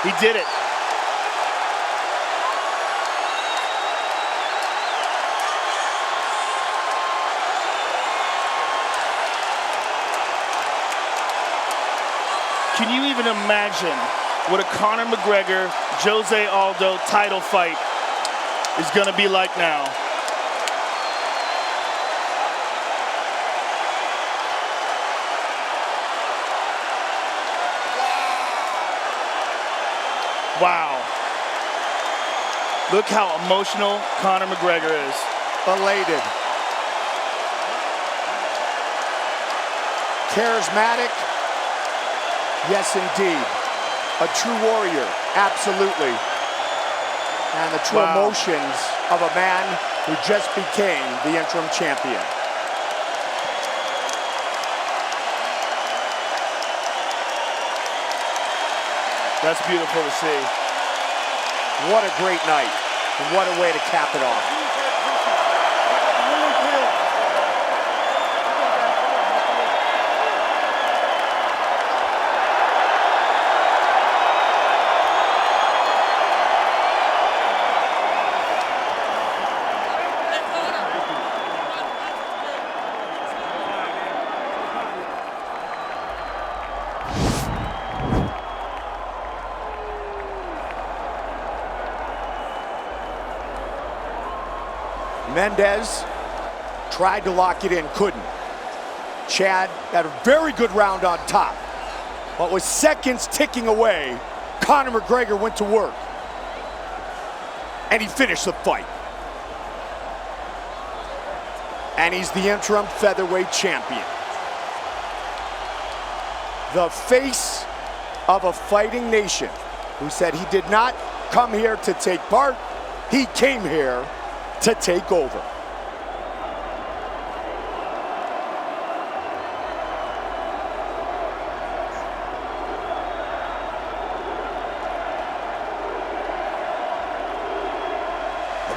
He did it. Can you even imagine what a Conor McGregor, Jose Aldo title fight is going to be like now? Wow. Look how emotional Conor McGregor is. Elated. Charismatic. Yes, indeed. A true warrior, absolutely. And the true emotions of a man who just became the interim champion. That's beautiful to see. What a great night, and what a way to cap it off. Mendes tried to lock it in, couldn't. Chad had a very good round on top, but with seconds ticking away, Conor McGregor went to work, and he finished the fight. And he's the interim featherweight champion. The face of a fighting nation who said he did not come here to take part, he came here to take over.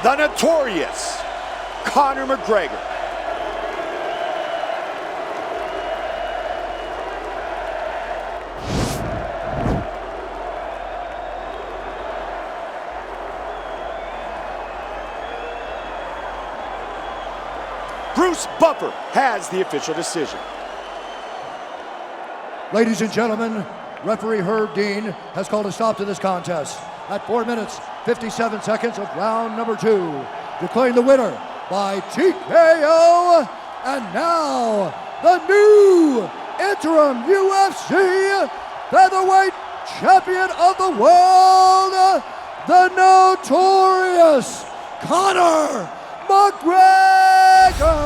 The notorious Conor McGregor. Bruce Buffer has the official decision. Ladies and gentlemen, referee Herb Dean has called a stop to this contest at 4 minutes, 57 seconds of round number 2, declaring the winner by TKO, and now the new interim UFC featherweight champion of the world, the notorious Conor McGregor.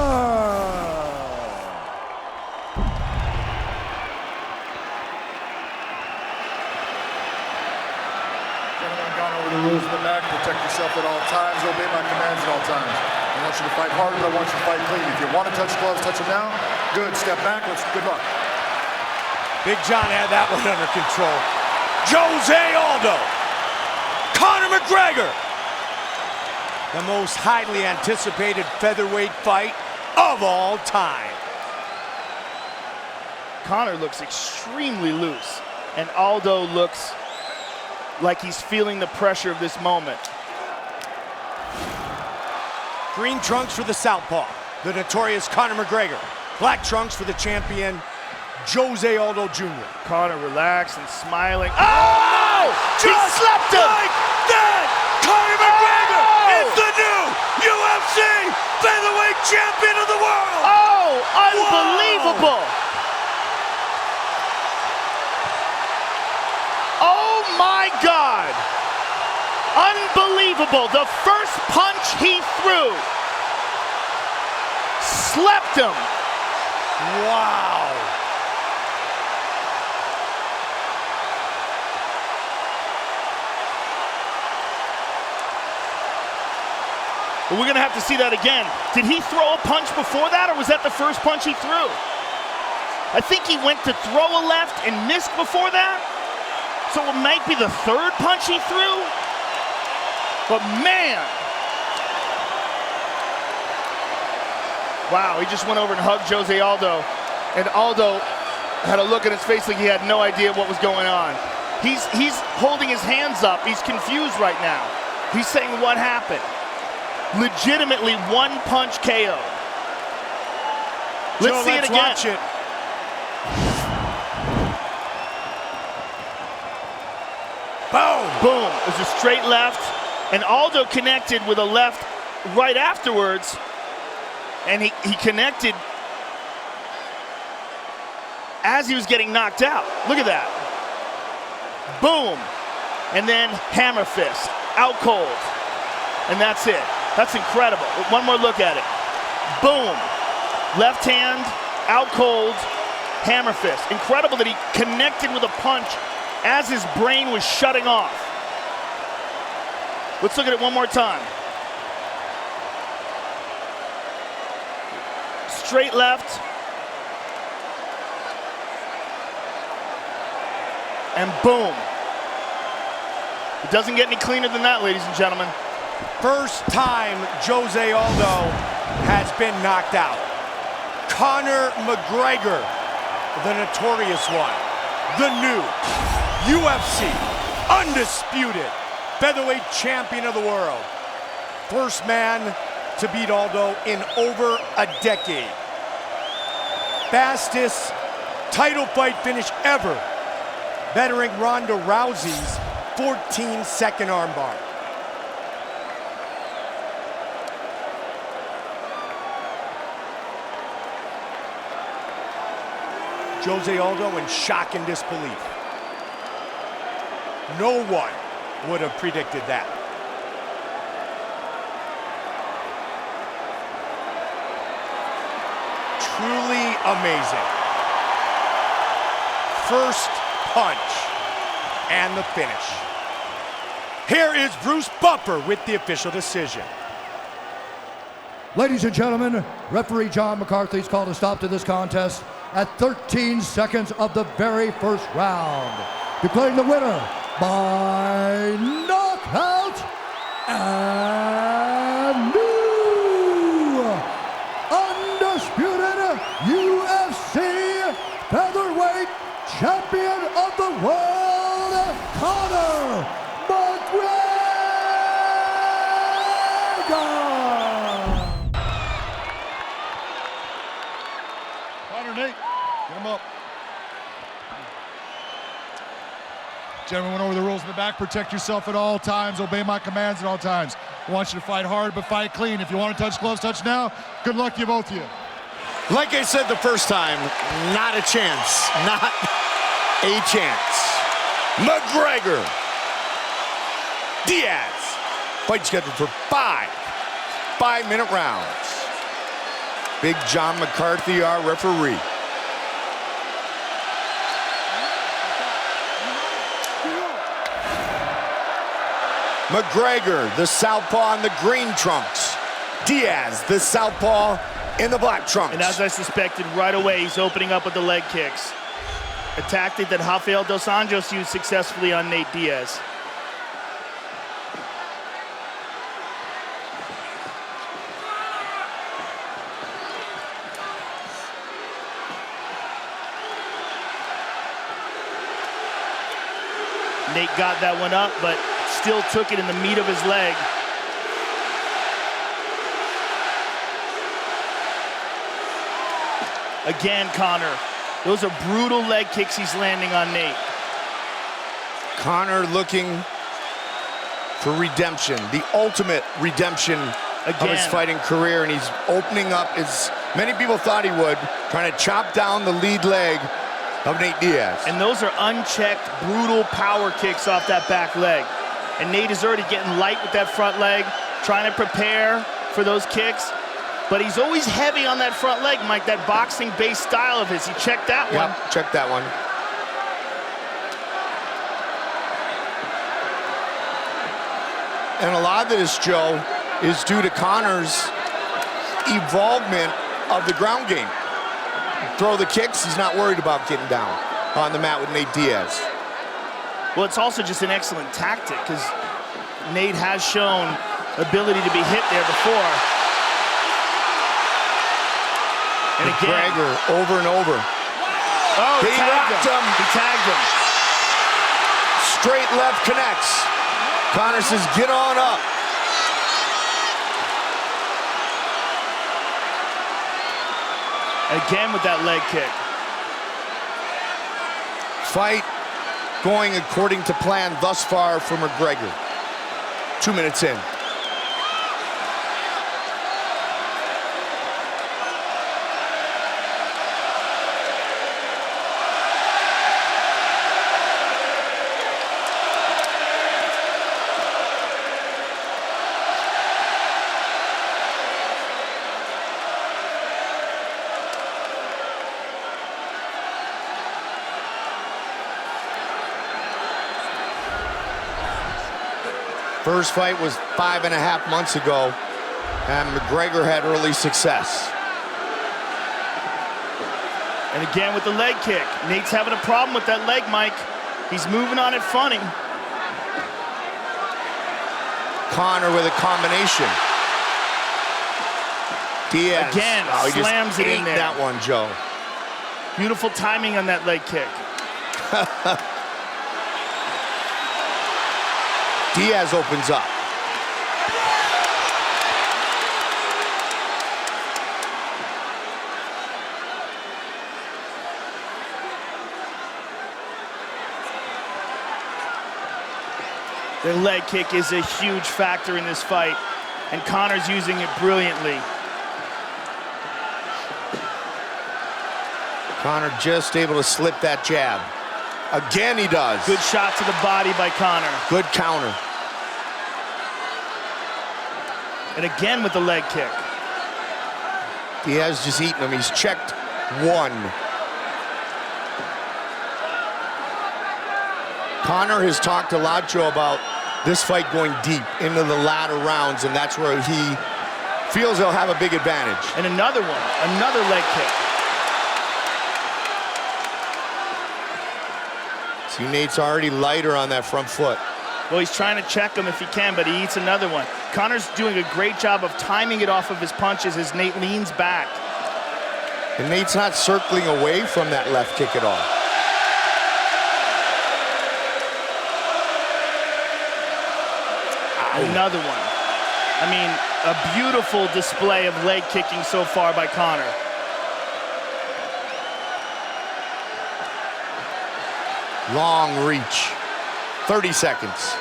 The rules in the back, protect yourself at all times, obey my commands at all times. I want you to fight hard, but I want you to fight clean. If you want to touch gloves, touch them now. Good, step back, good luck. Big John had that one under control. Jose Aldo, Conor McGregor. The most highly anticipated featherweight fight of all time. Conor looks extremely loose, and Aldo looks like he's feeling the pressure of this moment. Green trunks for the southpaw, the notorious Conor McGregor. Black trunks for the champion, Jose Aldo Jr. Conor relaxed and smiling. Oh! Just he slapped him! like that! Conor McGregor is the new UFC featherweight champion of the world! Oh, unbelievable! Whoa. Oh my God! Unbelievable! The first punch he threw slept him. Wow! But we're gonna have to see that again. Did he throw a punch before that, or was that the first punch he threw? I think he went to throw a left and missed before that. So it might be the third punch he threw. But man. Wow, he just went over and hugged Jose Aldo. And Aldo had a look in his face like he had no idea what was going on. He's holding his hands up. He's confused right now. He's saying, what happened? Legitimately one punch KO. Let's see it again. Watch it. Boom! Boom. It was a straight left. And Aldo connected with a left right afterwards. And he connected as he was getting knocked out. Look at that. Boom. And then hammer fist. Out cold. And that's it. That's incredible. One more look at it. Boom. Left hand, out cold, hammer fist. Incredible that he connected with a punch as his brain was shutting off. Let's look at it one more time. Straight left. And boom. It doesn't get any cleaner than that, ladies and gentlemen. First time Jose Aldo has been knocked out. Conor McGregor, the notorious one, the new UFC undisputed featherweight champion of the world. First man to beat Aldo in over a decade. Fastest title fight finish ever, bettering Ronda Rousey's 14-second armbar. Jose Aldo in shock and disbelief. No one would have predicted that. Truly amazing. First punch and the finish. Here is Bruce Buffer with the official decision. Ladies and gentlemen, referee John McCarthy's called a stop to this contest at 13 seconds of the very first round, declaring the winner by knockout and new undisputed UFC featherweight champion of the world, Conor McGregor. Nate, get him up. Gentlemen, went over the rules in the back. Protect yourself at all times. Obey my commands at all times. I want you to fight hard, but fight clean. If you want to touch gloves, touch now. Good luck to you, both of you. Like I said the first time, not a chance. Not a chance. McGregor. Diaz. Fight scheduled for 5 5-minute rounds. Big John McCarthy, our referee. McGregor, the southpaw in the green trunks. Diaz, the southpaw in the black trunks. And as I suspected, right away, he's opening up with the leg kicks. A tactic that Rafael Dos Anjos used successfully on Nate Diaz. Nate got that one up, but still took it in the meat of his leg. Again, Conor. Those are brutal leg kicks he's landing on Nate. Conor looking for redemption, the ultimate redemption of his fighting career, and he's opening up, as many people thought he would, trying to chop down the lead leg of Nate Diaz. And those are unchecked, brutal power kicks off that back leg. And Nate is already getting light with that front leg, trying to prepare for those kicks. But he's always heavy on that front leg, Mike, that boxing-based style of his. He checked that one. Yep, checked that one. And a lot of it is, Joe, is due to Conor's involvement of the ground game. Throw the kicks, he's not worried about getting down on the mat with Nate Diaz. Well, it's also just an excellent tactic because Nate has shown ability to be hit there before. And again, McGregor over and over. Oh, he rocked him. He tagged him. Straight left connects. Conor says, get on up. Again with that leg kick. Fight going according to plan thus far for McGregor. 2 minutes in. First fight was 5.5 months ago, and McGregor had early success. And again with the leg kick. Nate's having a problem with that leg, Mike. He's moving on it funny. Conor with a combination. Diaz. Again, he slams just it in ate there. that one, Joe. Beautiful timing on that leg kick. Diaz opens up. The leg kick is a huge factor in this fight, and Conor's using it brilliantly. Conor just able to slip that jab. Again he does. Good shot to the body by Conor. Good counter. And again with the leg kick. Diaz just eating him. He's checked one. Conor has talked a lot, Joe, about this fight going deep into the latter rounds, and that's where he feels he'll have a big advantage. And another one, another leg kick. See, Nate's already lighter on that front foot. Well, he's trying to check him if he can, but he eats another one. Conor's doing a great job of timing it off of his punches as Nate leans back. And Nate's not circling away from that left kick at all. Another one. I mean, a beautiful display of leg kicking so far by Conor. Long reach. 30 seconds.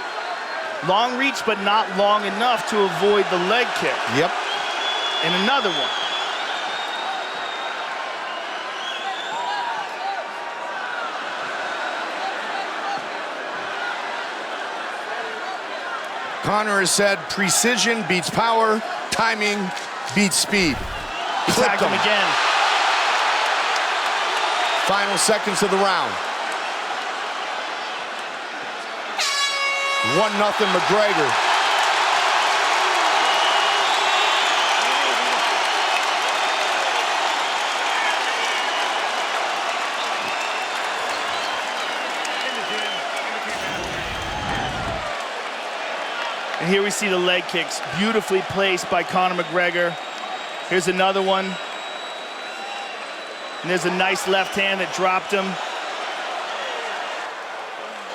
Long reach, but not long enough to avoid the leg kick. Yep. And another one. Conor has said precision beats power, timing beats speed. Clipped him again. Final seconds of the round. 1-0 McGregor. And here we see the leg kicks, beautifully placed by Conor McGregor. Here's another one. And there's a nice left hand that dropped him.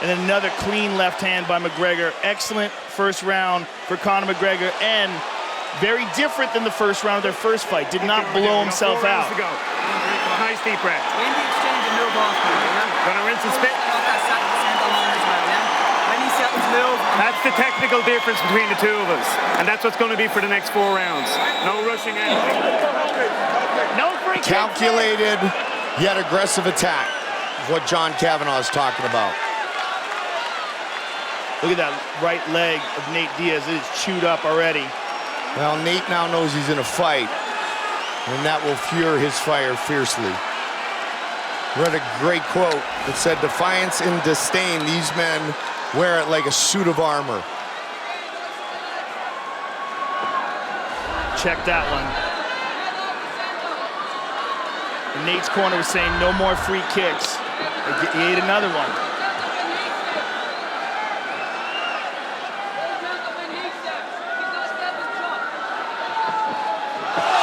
And then another clean left hand by McGregor. Excellent first round for Conor McGregor, and very different than the first round of their first fight. Did not blow himself out. Nice deep breath. Gonna rinse and spit. That's the technical difference between the two of us, and that's what's going to be for the next 4 rounds. No rushing anything. No free kick. Calculated, yet aggressive attack is what John Kavanagh is talking about. Look at that right leg of Nate Diaz. It is chewed up already. Well, Nate now knows he's in a fight, and that will fuel his fire fiercely. Read a great quote that said, "Defiance and disdain, these men wear it like a suit of armor." check that one. And Nate's corner was saying no more free kicks. He ate another one.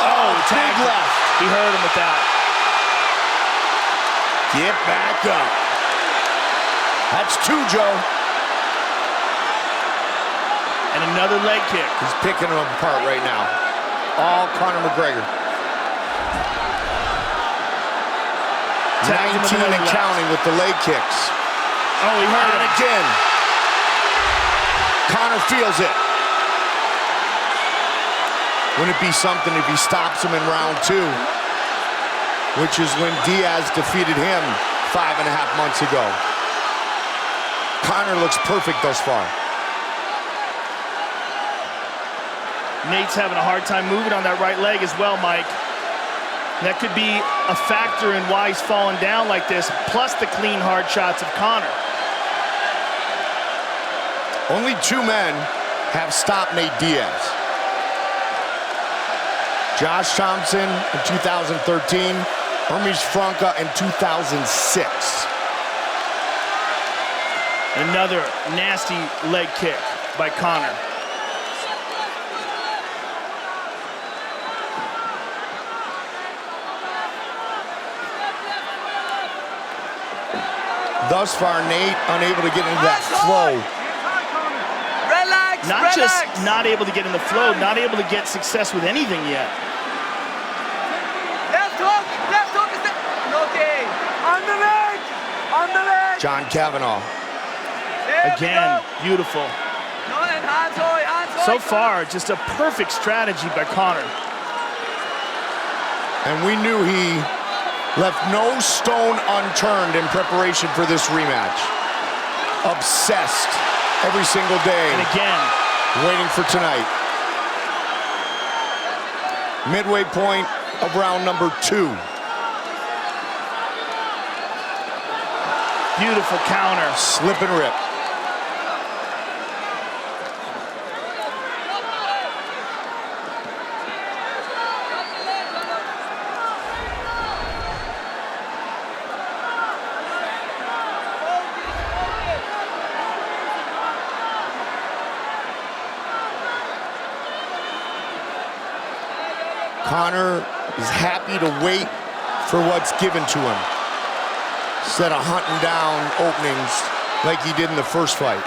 Oh, tag left. He hurt him with that. Get back up. That's 2, Joe. And another leg kick. He's picking them apart right now. All Conor McGregor. 19 and counting with the leg kicks. Oh, he hurt him. Again. Conor feels it. Wouldn't it be something if he stops him in round 2? Which is when Diaz defeated him 5.5 months ago. Conor looks perfect thus far. Nate's having a hard time moving on that right leg as well, Mike. That could be a factor in why he's falling down like this, plus the clean, hard shots of Conor. Only 2 men have stopped Nate Diaz. Josh Thompson in 2013, Hermes Franca in 2006. Another nasty leg kick by Conor. Thus far, Nate unable to get into that flow. Relax, Not just not able to get in the flow, not able to get success with anything yet. Left hook is the... Okay. On the leg. On the leg. John Kavanaugh. Again, beautiful. No, and hands high. So far, just a perfect strategy by Conor. And we knew he left no stone unturned in preparation for this rematch. Obsessed every single day. And again, waiting for tonight. Midway point of round number 2. Beautiful counter. Slip and rip. Conor is happy to wait for what's given to him, instead of hunting down openings like he did in the first fight.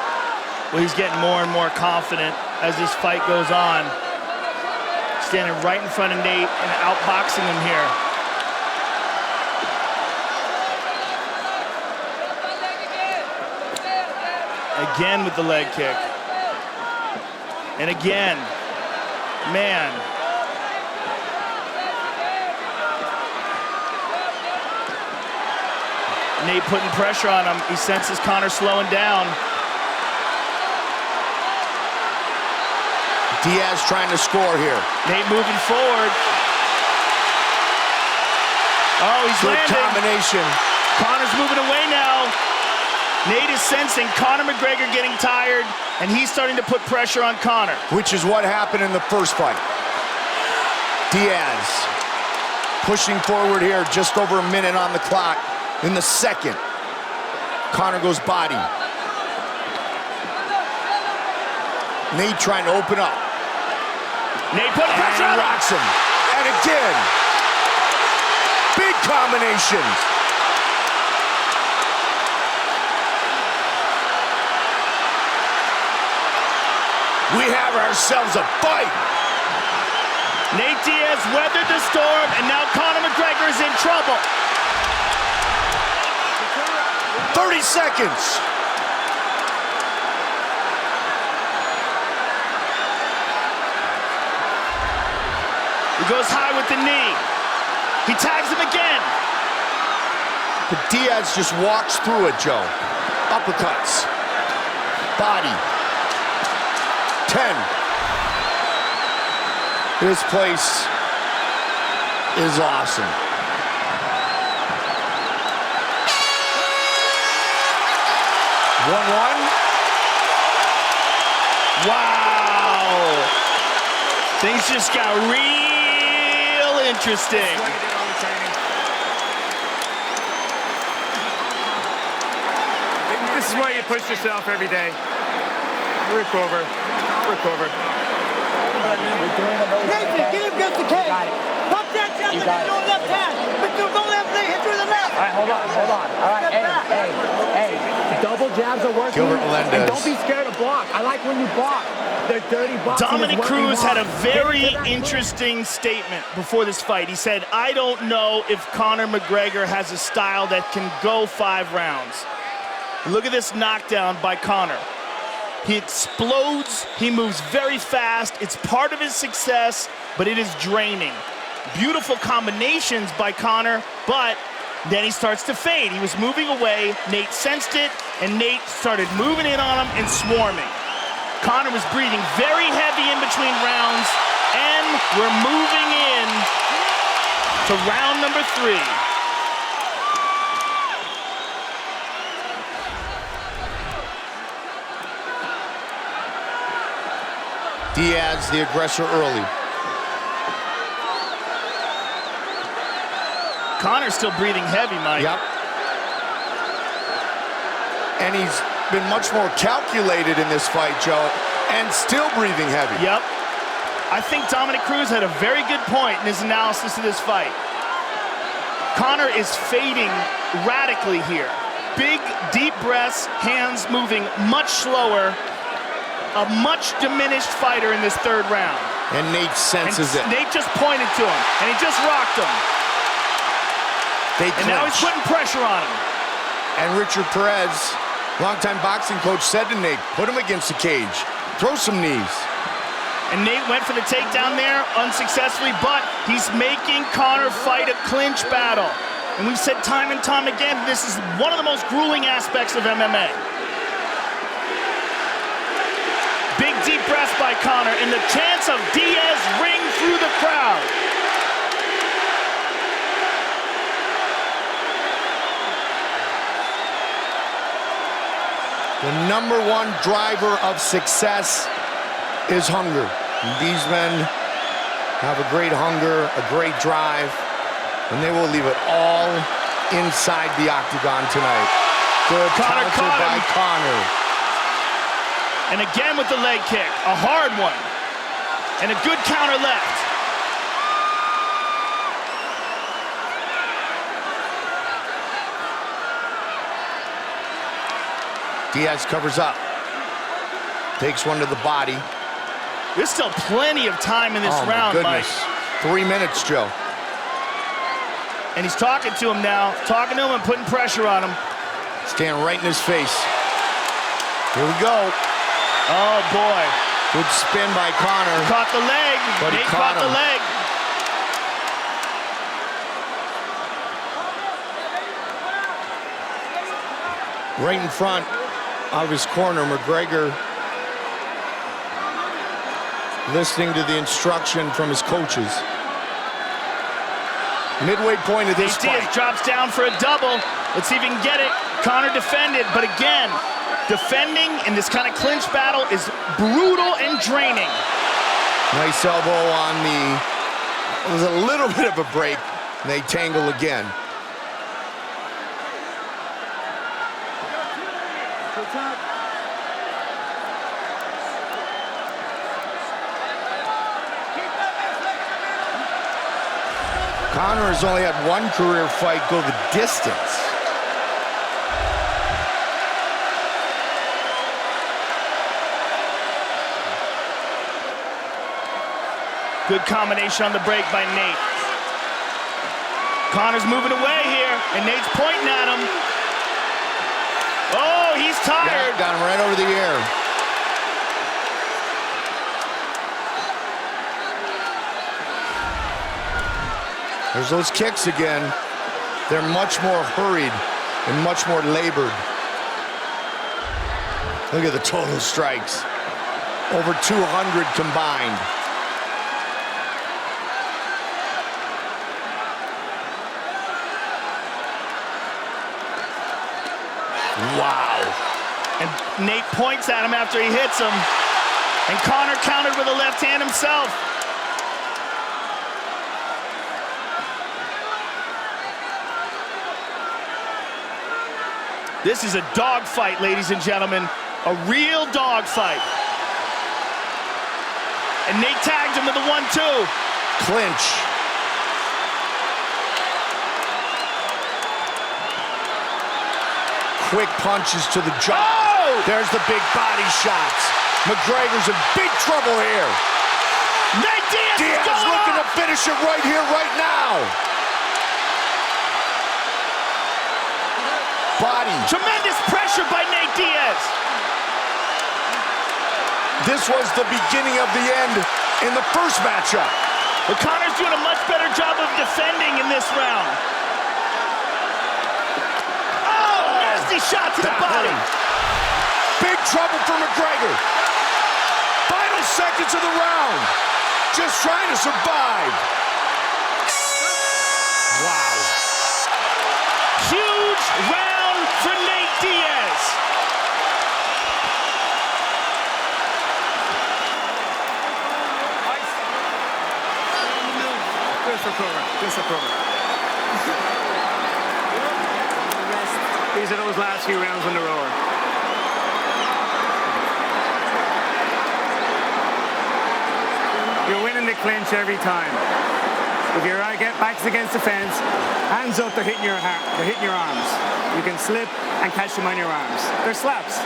Well, he's getting more and more confident as this fight goes on. Standing right in front of Nate and outboxing him here. Again with the leg kick. And again, man. Nate putting pressure on him. He senses Conor slowing down. Diaz trying to score here. Nate moving forward. Oh, he's good landing. Combination. Conor's moving away now. Nate is sensing Conor McGregor getting tired, and he's starting to put pressure on Conor. Which is what happened in the first fight. Diaz pushing forward here, just over a minute on the clock. In the second, Conor goes body. Nate trying to open up. Nate putting pressure on him. Rocks him. And again, big combinations. We have ourselves a fight. Nate Diaz weathered the storm, and now Conor McGregor is in trouble. 30 seconds. He goes high with the knee. He tags him again. But Diaz just walks through it, Joe. Uppercuts. Body. 10. This place is awesome. Wow. Things Things just got real interesting. This is why you push yourself every day. Recover. Nathan, get him against the cage. Pump that jab with your left hand. But you don't have to hit through the left. All right, hold on. All right, hey. Double jabs are working. And don't be scared to block. I like when you block. They're dirty boxing. Dominic Cruz had a very interesting statement before this fight. He said, I don't know if Conor McGregor has a style that can go 5 rounds. Look at this knockdown by Conor. He explodes, he moves very fast. It's part of his success, but it is draining. Beautiful combinations by Conor, but then he starts to fade. He was moving away, Nate sensed it, and Nate started moving in on him and swarming. Conor was breathing very heavy in between rounds, and we're moving in to round number 3. Diaz, the aggressor early. Conor's still breathing heavy, Mike. Yep. And he's been much more calculated in this fight, Joe, and still breathing heavy. Yep. I think Dominic Cruz had a very good point in his analysis of this fight. Conor is fading radically here. Big, deep breaths, hands moving much slower. A much diminished fighter in this 3rd round. And Nate senses it. Nate just pointed to him, and he just rocked him. And now he's putting pressure on him. And Richard Perez, longtime boxing coach, said to Nate, put him against the cage. Throw some knees. And Nate went for the takedown there unsuccessfully, but he's making Conor fight a clinch battle. And we've said time and time again, this is one of the most grueling aspects of MMA. Big deep breaths by Conor, and the chants of Diaz ring through the crowd. The #1 driver of success is hunger. And these men have a great hunger, a great drive, and they will leave it all inside the octagon tonight. Good counter by Conor. And again with the leg kick, a hard one. And a good counter left. Diaz covers up. Takes one to the body. There's still plenty of time in this round, Mike. 3 minutes, Joe. And he's talking to him now, talking to him and putting pressure on him. Stand right in his face. Here we go. Oh, boy. Good spin by Conor. Caught the leg. But Nate caught the leg. Right in front of his corner, McGregor listening to the instruction from his coaches. Midway point of this fight. Diaz drops down for a double. Let's see if he can get it. Conor defended, but again, defending in this kind of clinch battle is brutal and draining. Nice elbow on the, it was a little bit of a break, and they tangle again. Conor has only had 1 career fight go the distance. Good combination on the break by Nate. Conor's moving away here, and Nate's pointing at him. Oh, he's tired. Yeah, got him right over the ear. There's those kicks again. They're much more hurried and much more labored. Look at the total strikes. Over 200 combined. Wow. And Nate points at him after he hits him. And Conor countered with a left hand himself. This is a dogfight, ladies and gentlemen. A real dogfight. And Nate tagged him to the 1-2. Clinch. Quick punches to the jaw. Oh! There's the big body shots. McGregor's in big trouble here. Nate Diaz is looking to finish it right here, right now. Body. Tremendous pressure by Nate Diaz. This was the beginning of the end in the first matchup. But Conor's doing a much better job of defending in this round. Oh, nasty shot to the body. Big trouble for McGregor. Final seconds of the round. Just trying to survive. Wow. Huge round for Nate Diaz. These are those last few rounds on the rower. You're winning the clinch every time. If your back's against the fence, hands up, they're hitting your arms. You can slip and catch them on your arms. They're slaps.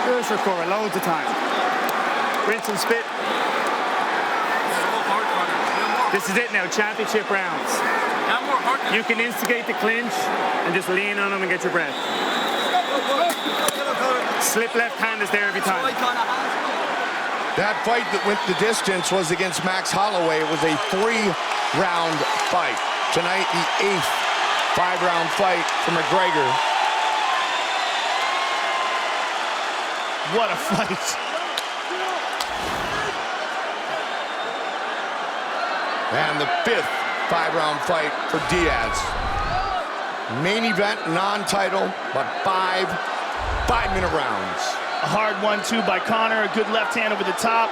Do this for Cora loads of time. Rinse and spit. This is it now, championship rounds. You can instigate the clinch and just lean on them and get your breath. Slip left hand is there every time. That fight that went the distance was against Max Holloway. It was a 3-round fight. Tonight, the 8th 5-round fight for McGregor. What a fight. And the 5th 5-round fight for Diaz. Main event, non-title, but 5-minute rounds. A hard 1-2 by Conor, a good left hand over the top.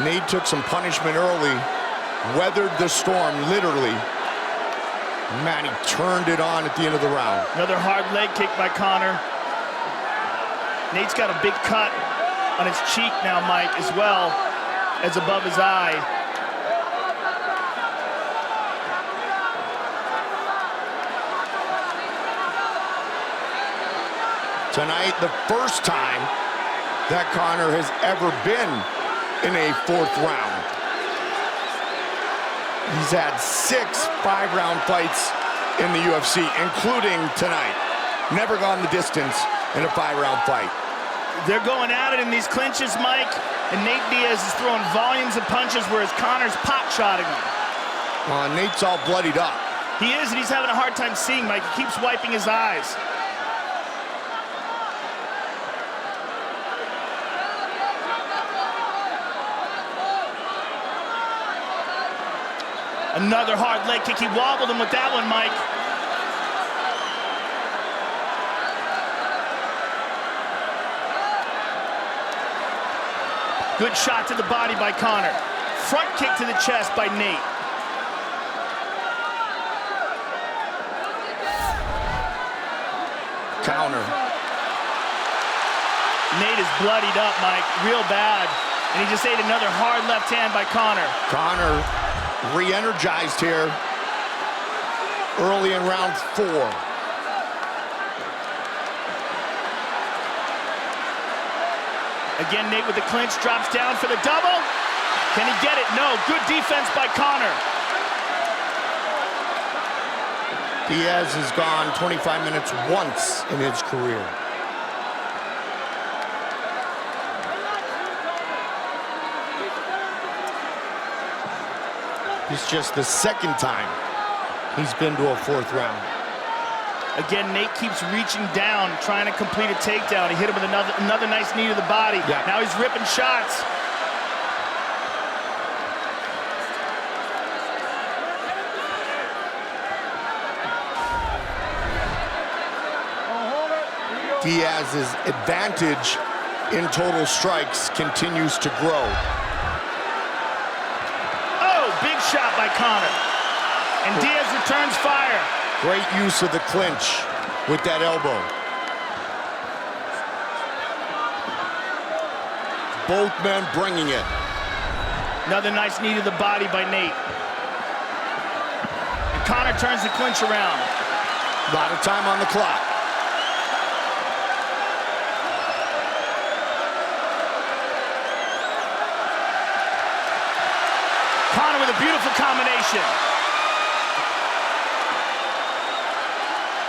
Nate took some punishment early, weathered the storm, literally. Man, he turned it on at the end of the round. Another hard leg kick by Conor. Nate's got a big cut on his cheek now, Mike, as well as above his eye. Tonight, the first time that Conor has ever been in a 4th round. He's had 6 5-round fights in the UFC, including tonight. Never gone the distance in a 5-round fight. They're going at it in these clinches, Mike, and Nate Diaz is throwing volumes of punches, whereas Conor's pot-shotting him. Nate's all bloodied up. He is, and he's having a hard time seeing, Mike. He keeps wiping his eyes. Another hard leg kick. He wobbled him with that one, Mike. Good shot to the body by Conor. Front kick to the chest by Nate. Counter. Nate is bloodied up, Mike, real bad. And he just ate another hard left hand by Conor. Conor re-energized here early in round 4. Again, Nate with the clinch, drops down for the double. Can he get it? No, good defense by Conor. Diaz has gone 25 minutes once in his career. It's just the 2nd time he's been to a 4th round. Again, Nate keeps reaching down, trying to complete a takedown. He hit him with another nice knee to the body. Yeah. Now he's ripping shots. Diaz's advantage in total strikes continues to grow. Oh, big shot by Conor. And Diaz returns fire. Great use of the clinch with that elbow. Both men bringing it. Another nice knee to the body by Nate. And Conor turns the clinch around. A lot of time on the clock. Conor with a beautiful combination.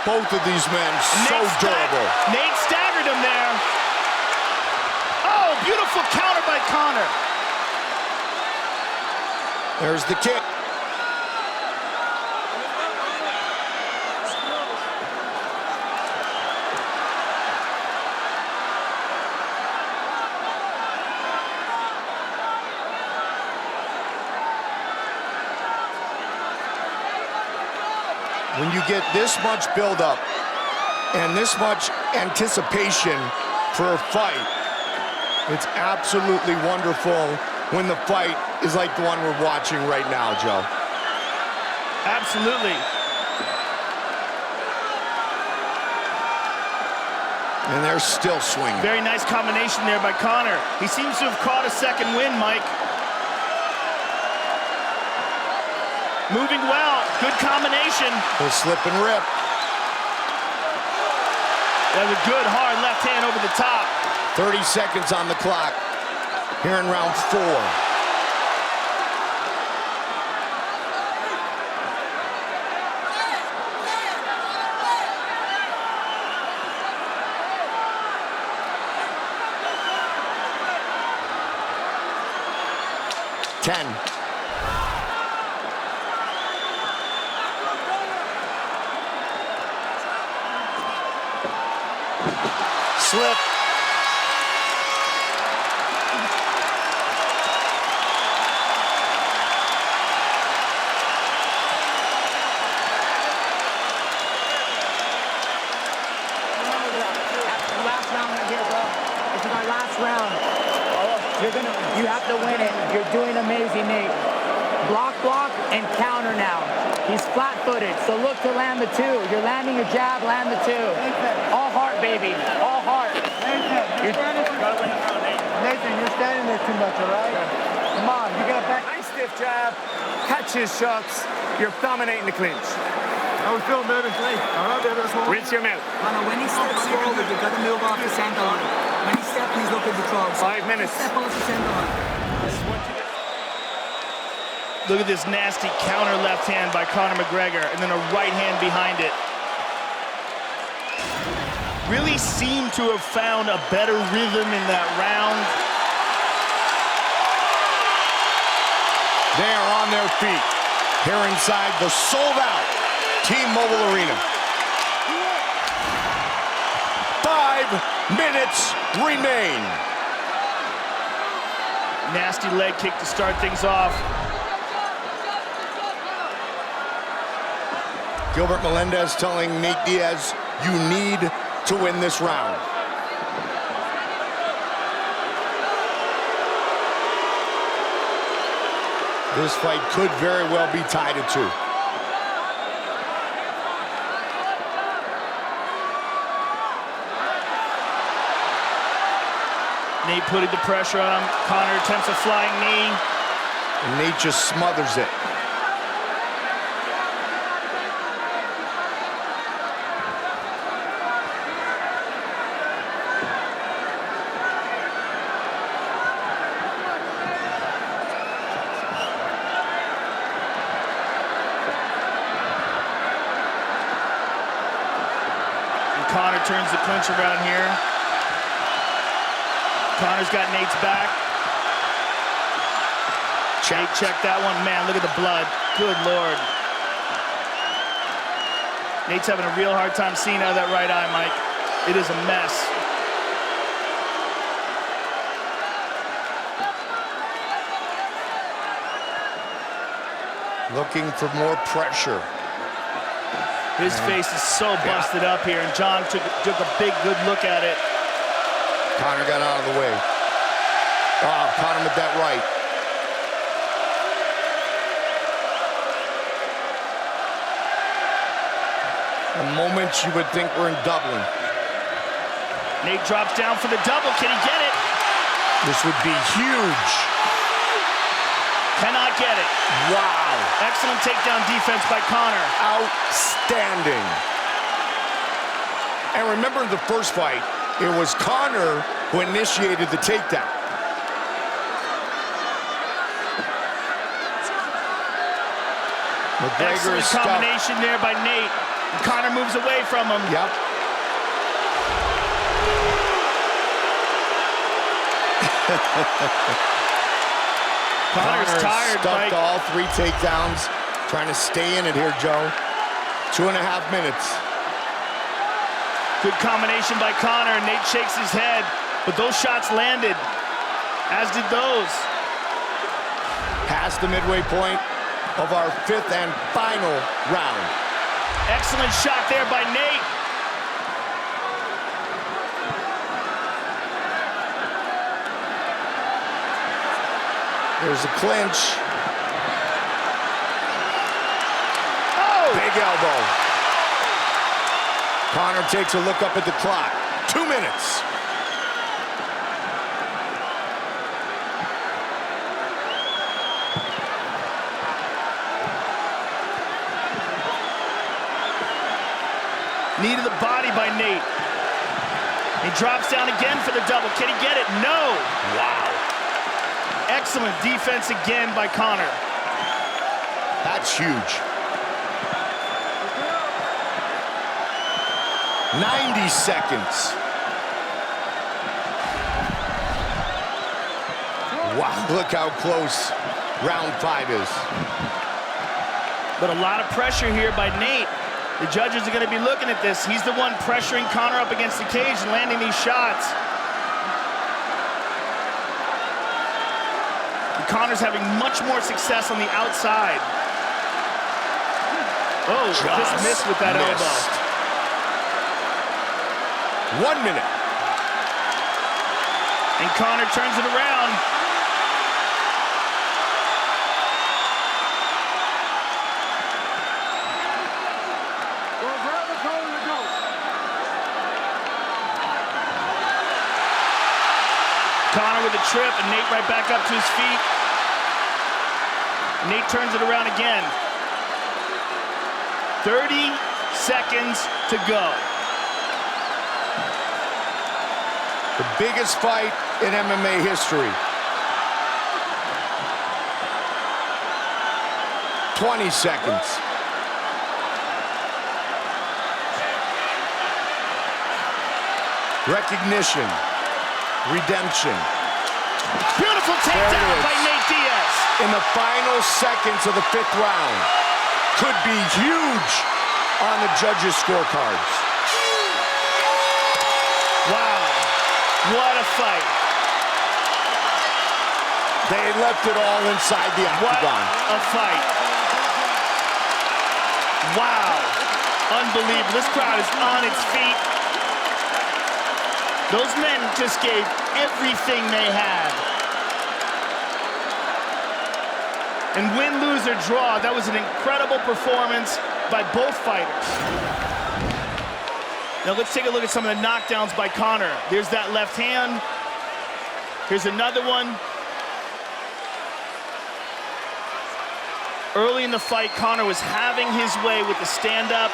Both of these men so durable. Nate staggered him there. Oh, beautiful counter by Conor. There's the kick. When you get this much buildup and this much anticipation for a fight, it's absolutely wonderful when the fight is like the one we're watching right now, Joe. Absolutely. And they're still swinging. Very nice combination there by Conor. He seems to have caught a second win, Mike. Moving well, good combination. He'll slip and rip. That's a good hard left hand over the top. 30 seconds on the clock here in round 4. Slip. You have to win it. You're doing amazing, Nate. Block, and counter now. He's flat-footed, so look to land the 2. You're landing your jab, land the 2. All heart, baby. All heart. Nathan, you're standing there too much, all right? Come on, you got back. Nice stiff jab, catches shots. You're dominating the clinch. How we feeling, baby? All right, baby, that's what we Rinse your mouth. When he steps forward, you've got to move off the center line. When he steps, he's looking to throw. 5 minutes. Step off the center line. Look at this nasty counter left hand by Conor McGregor, and then a right hand behind it. Really seemed to have found a better rhythm in that round. They are on their feet here inside the sold-out T-Mobile Arena. 5 minutes remain. Nasty leg kick to start things off. Gilbert Melendez telling Nate Diaz, you need to win this round. This fight could very well be tied at 2. Nate putting the pressure on him. Conor attempts a flying knee. And Nate just smothers it. Conor turns the clinch around here. Conor's got Nate's back. Nate checked that one. Man, look at the blood. Good Lord. Nate's having a real hard time seeing out of that right eye, Mike. It is a mess. Looking for more pressure. His face is so busted up here, and John took a big, good look at it. Conor got out of the way. Oh, caught him with that right. The moment you would think we're in Dublin. Nate drops down for the double. Can he get it? This would be huge. Cannot get it. Wow. Excellent takedown defense by Conor. Outstanding. And remember the first fight, it was Conor who initiated the takedown. McGregor Excellent combination there by Nate. And Conor moves away from him. Yep. Conor's tired. Stuffed all 3 takedowns. Trying to stay in it here, Joe. 2.5 minutes. Good combination by Conor. Nate shakes his head, but those shots landed, as did those. Past the midway point of our 5th and final round. Excellent shot there by Nate. There's a clinch. Oh! Big elbow. Conor takes a look up at the clock. 2 minutes. Knee to the body by Nate. He drops down again for the double. Can he get it? No. Wow. Excellent defense again by Conor. That's huge. 90 seconds. Wow, look how close round 5 is. But a lot of pressure here by Nate. The judges are going to be looking at this. He's the one pressuring Conor up against the cage and landing these shots. And Conor's having much more success on the outside. Oh, just missed with that elbow. 1 minute. And Conor turns it around. Conor with a trip, and Nate right back up to his feet. Nate turns it around again. 30 seconds to go. The biggest fight in MMA history. 20 seconds. Recognition. Redemption. Beautiful takedown by Nate Diaz. In the final seconds of the 5th round. Could be huge on the judges' scorecards. Wow. What a fight. They left it all inside the octagon. What a fight. Wow. Unbelievable. This crowd is on its feet. Those men just gave everything they had. And win, lose, or draw, that was an incredible performance by both fighters. Now let's take a look at some of the knockdowns by Conor. There's that left hand. Here's another one. Early in the fight, Conor was having his way with the stand-up,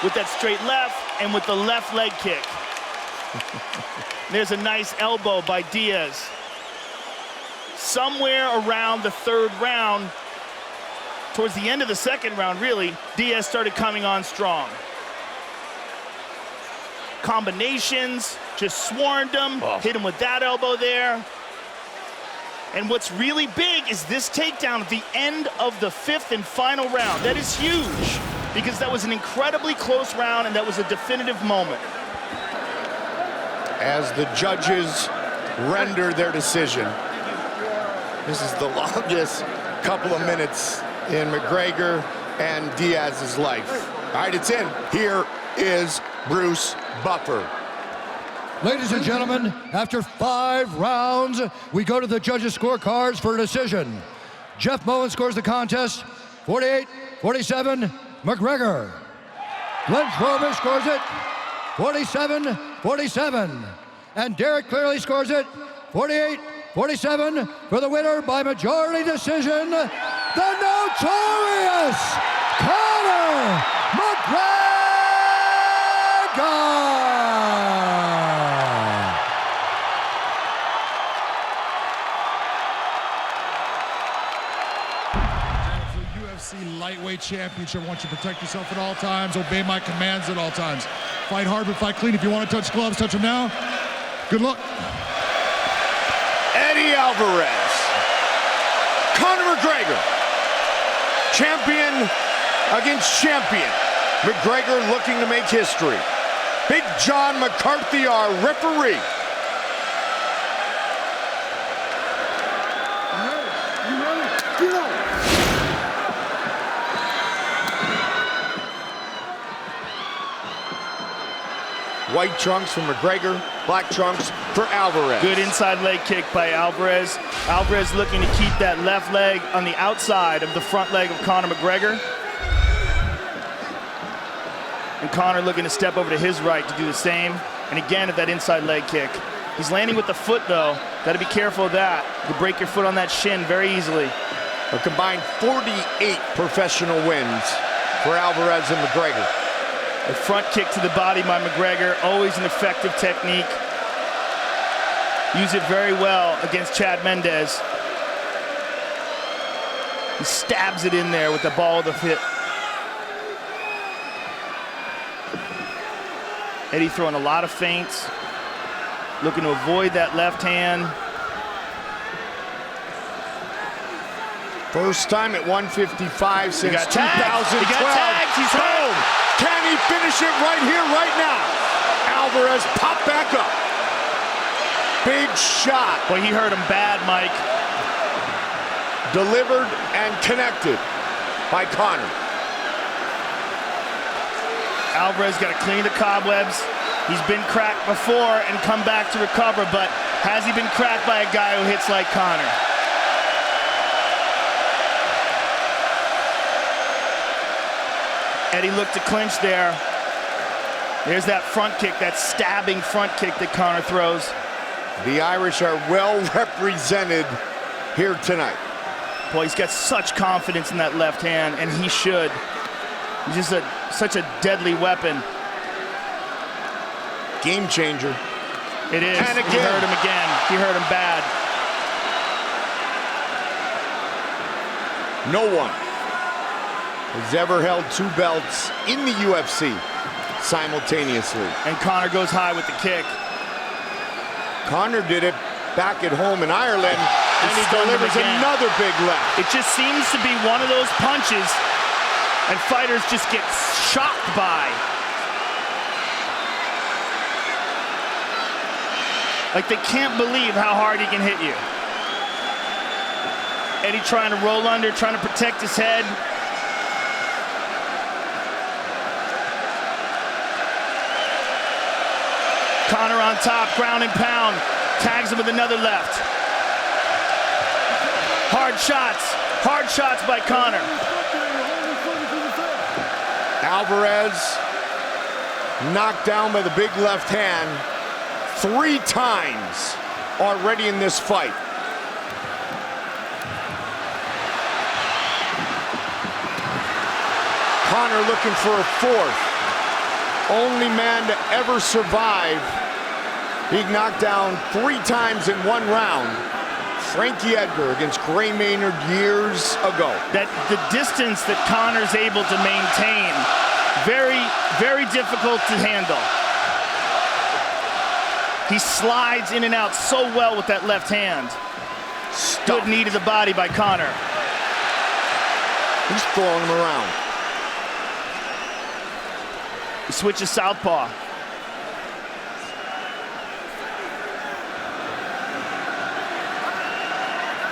with that straight left, and with the left leg kick. There's a nice elbow by Diaz. Somewhere around the 3rd round, towards the end of the 2nd round, really, Diaz started coming on strong. Combinations, just swarmed him, hit him with that elbow there. And what's really big is this takedown at the end of the 5th and final round. That is huge, because that was an incredibly close round, and that was a definitive moment. As the judges render their decision. This is the longest couple of minutes in McGregor and Diaz's life. All right, it's in. Here is Bruce Buffer. Ladies and gentlemen, after 5 rounds, we go to the judges' scorecards for a decision. Jeff Moen scores the contest, 48-47, McGregor. Glenn Schroeder scores it 47-47. And Derek clearly scores it 48-47 for the winner by majority decision, the notorious Conor McGregor! UFC lightweight championship. I want you to protect yourself at all times, obey my commands at all times. Fight hard but fight clean. If you want to touch gloves, touch them now. Good luck. Eddie Alvarez. Conor McGregor. Champion against champion. McGregor looking to make history. Big John McCarthy, our referee. White trunks for McGregor, black trunks for Alvarez. Good inside leg kick by Alvarez. Alvarez looking to keep that left leg on the outside of the front leg of Conor McGregor. And Conor looking to step over to his right to do the same. And again at that inside leg kick. He's landing with the foot though. Got to be careful of that. You can break your foot on that shin very easily. A combined 48 professional wins for Alvarez and McGregor. A front kick to the body by McGregor, always an effective technique. Use it very well against Chad Mendes. He stabs it in there with the ball of the hip. Eddie throwing a lot of feints, looking to avoid that left hand. First time at 155 since 2012. He got tagged. He's home. Can he finish it right here, right now? Alvarez popped back up. Big shot. Boy, he hurt him bad, Mike. Delivered and connected by Conor. Alvarez got to clean the cobwebs. He's been cracked before and come back to recover, but has he been cracked by a guy who hits like Conor? Eddie looked to clinch there. There's that front kick, that stabbing front kick that Conor throws. The Irish are well represented here tonight. Boy, he's got such confidence in that left hand, and he should. He's just such a deadly weapon. Game changer. It is. And again. He hurt him again. He hurt him bad. No one has ever held two belts in the UFC simultaneously. And Conor goes high with the kick. Conor did it back at home in Ireland, and he delivers another big left. It just seems to be one of those punches and fighters just get shocked by. Like they can't believe how hard he can hit you. Eddie trying to roll under, trying to protect his head. Conor on top, ground and pound. Tags him with another left. Hard shots by Conor. Alvarez knocked down by the big left hand 3 times already in this fight. Conor looking for a 4th. Only man to ever survive being knocked down 3 times in 1 round. Frankie Edgar against Gray Maynard years ago. That the distance that Conor's able to maintain, very, very difficult to handle. He slides in and out so well with that left hand. Good knee to the body by Conor. He's throwing him around. He switches southpaw.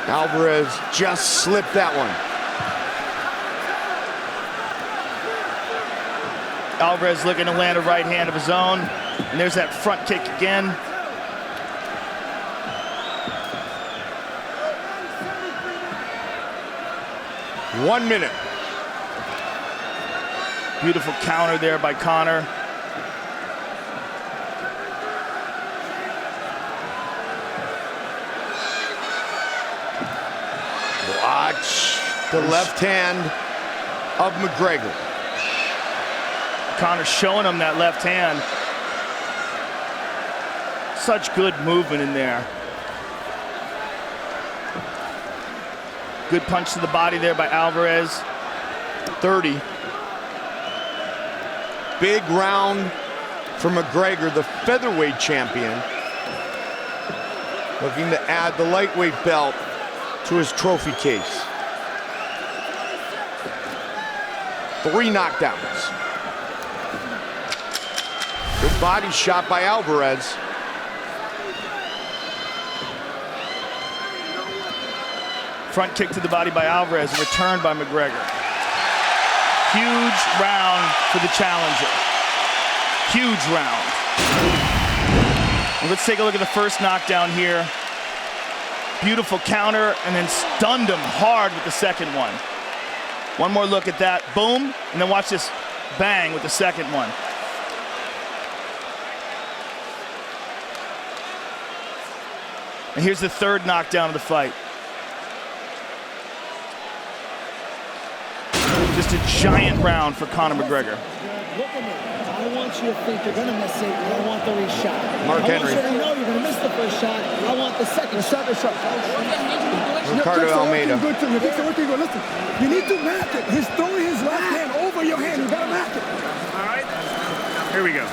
Alvarez just slipped that one. Alvarez looking to land a right hand of his own. And there's that front kick again. One minute. Beautiful counter there by Conor. Watch the left hand of McGregor. Conor showing him that left hand. Such good movement in there. Good punch to the body there by Alvarez. 30. Big round for McGregor, the featherweight champion. Looking to add the lightweight belt to his trophy case. 3 knockdowns. Good body shot by Alvarez. Front kick to the body by Alvarez, returned by McGregor. Huge round for the challenger. Huge round. And let's take a look at the first knockdown here. Beautiful counter, and then stunned him hard with the second one. One more look at that, boom, and then watch this bang with the second one. And here's the third knockdown of the fight. Just a giant round for Conor McGregor. Look at me. I want you to think you're going to miss it, and I want the reshot. Mark Henry. I want you to know you're going to miss the first shot. I want the second shot. Ricardo Almeida. Good to you. Listen, you need to match it. He's throwing his left hand over your hand. You got to match it. All right. Here we go.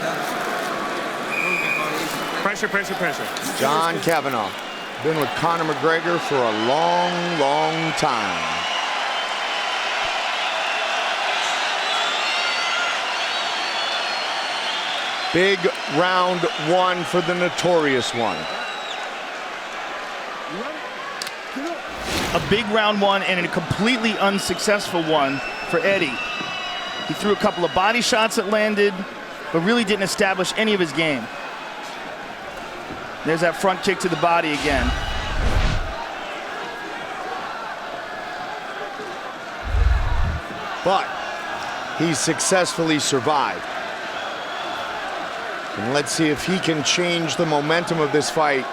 Pressure, pressure, pressure. John Kavanagh. Been with Conor McGregor for a long, long time. Big round 1 for the notorious one. A big round 1 and a completely unsuccessful one for Eddie. He threw a couple of body shots that landed, but really didn't establish any of his game. There's that front kick to the body again. But he successfully survived. And let's see if he can change the momentum of this fight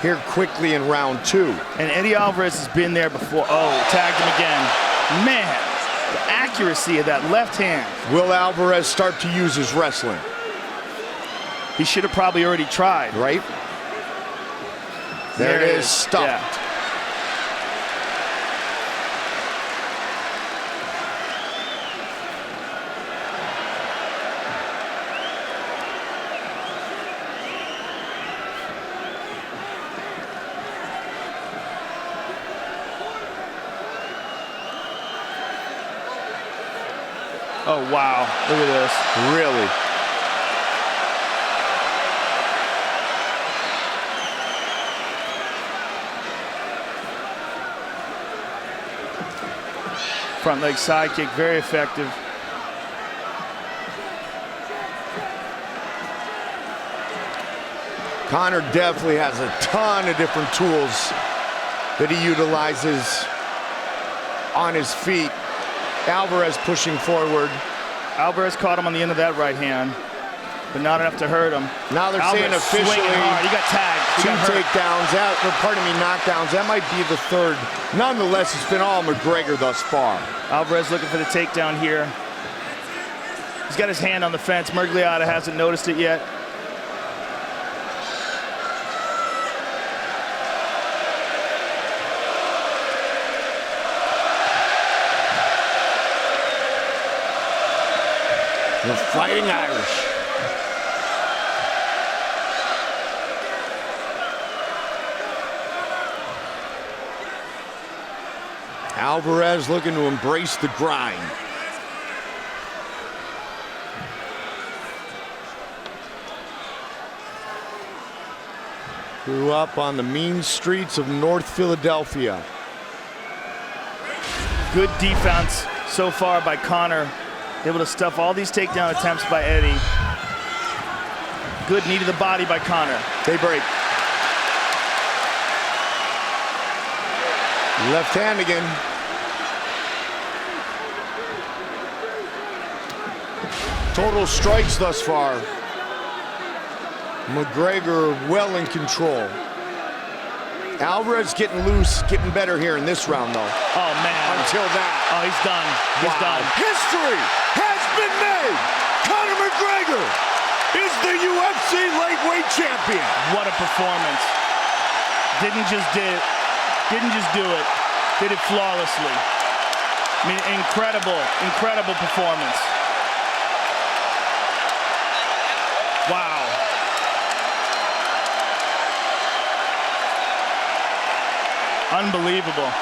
here quickly in round 2. And Eddie Alvarez has been there before. Oh, tagged him again. Man, the accuracy of that left hand. Will Alvarez start to use his wrestling? He should have probably already tried. Right? There it is, stuffed. Yeah. Oh, wow. Look at this. Really? Front leg side kick, very effective. Conor definitely has a ton of different tools that he utilizes on his feet. Alvarez pushing forward. Alvarez caught him on the end of that right hand, but not enough to hurt him. Now they're saying officially he got tagged. Two takedowns, knockdowns. That might be the third. Nonetheless, it's been all McGregor thus far. Alvarez looking for the takedown here. He's got his hand on the fence. Mergliata hasn't noticed it yet. The Fighting Irish. Alvarez looking to embrace the grind. Grew up on the mean streets of North Philadelphia. Good defense so far by Conor. Able to stuff all these takedown attempts by Eddie. Good knee to the body by Conor. They break. Left hand again. Total strikes thus far. McGregor well in control. Alvarez getting loose, getting better here in this round, though. Oh, man. Until that. Oh, he's done. He's done. History has been made. Conor McGregor is the UFC lightweight champion. What a performance. Didn't just do it. Did it flawlessly. I mean, incredible performance. Wow. Unbelievable.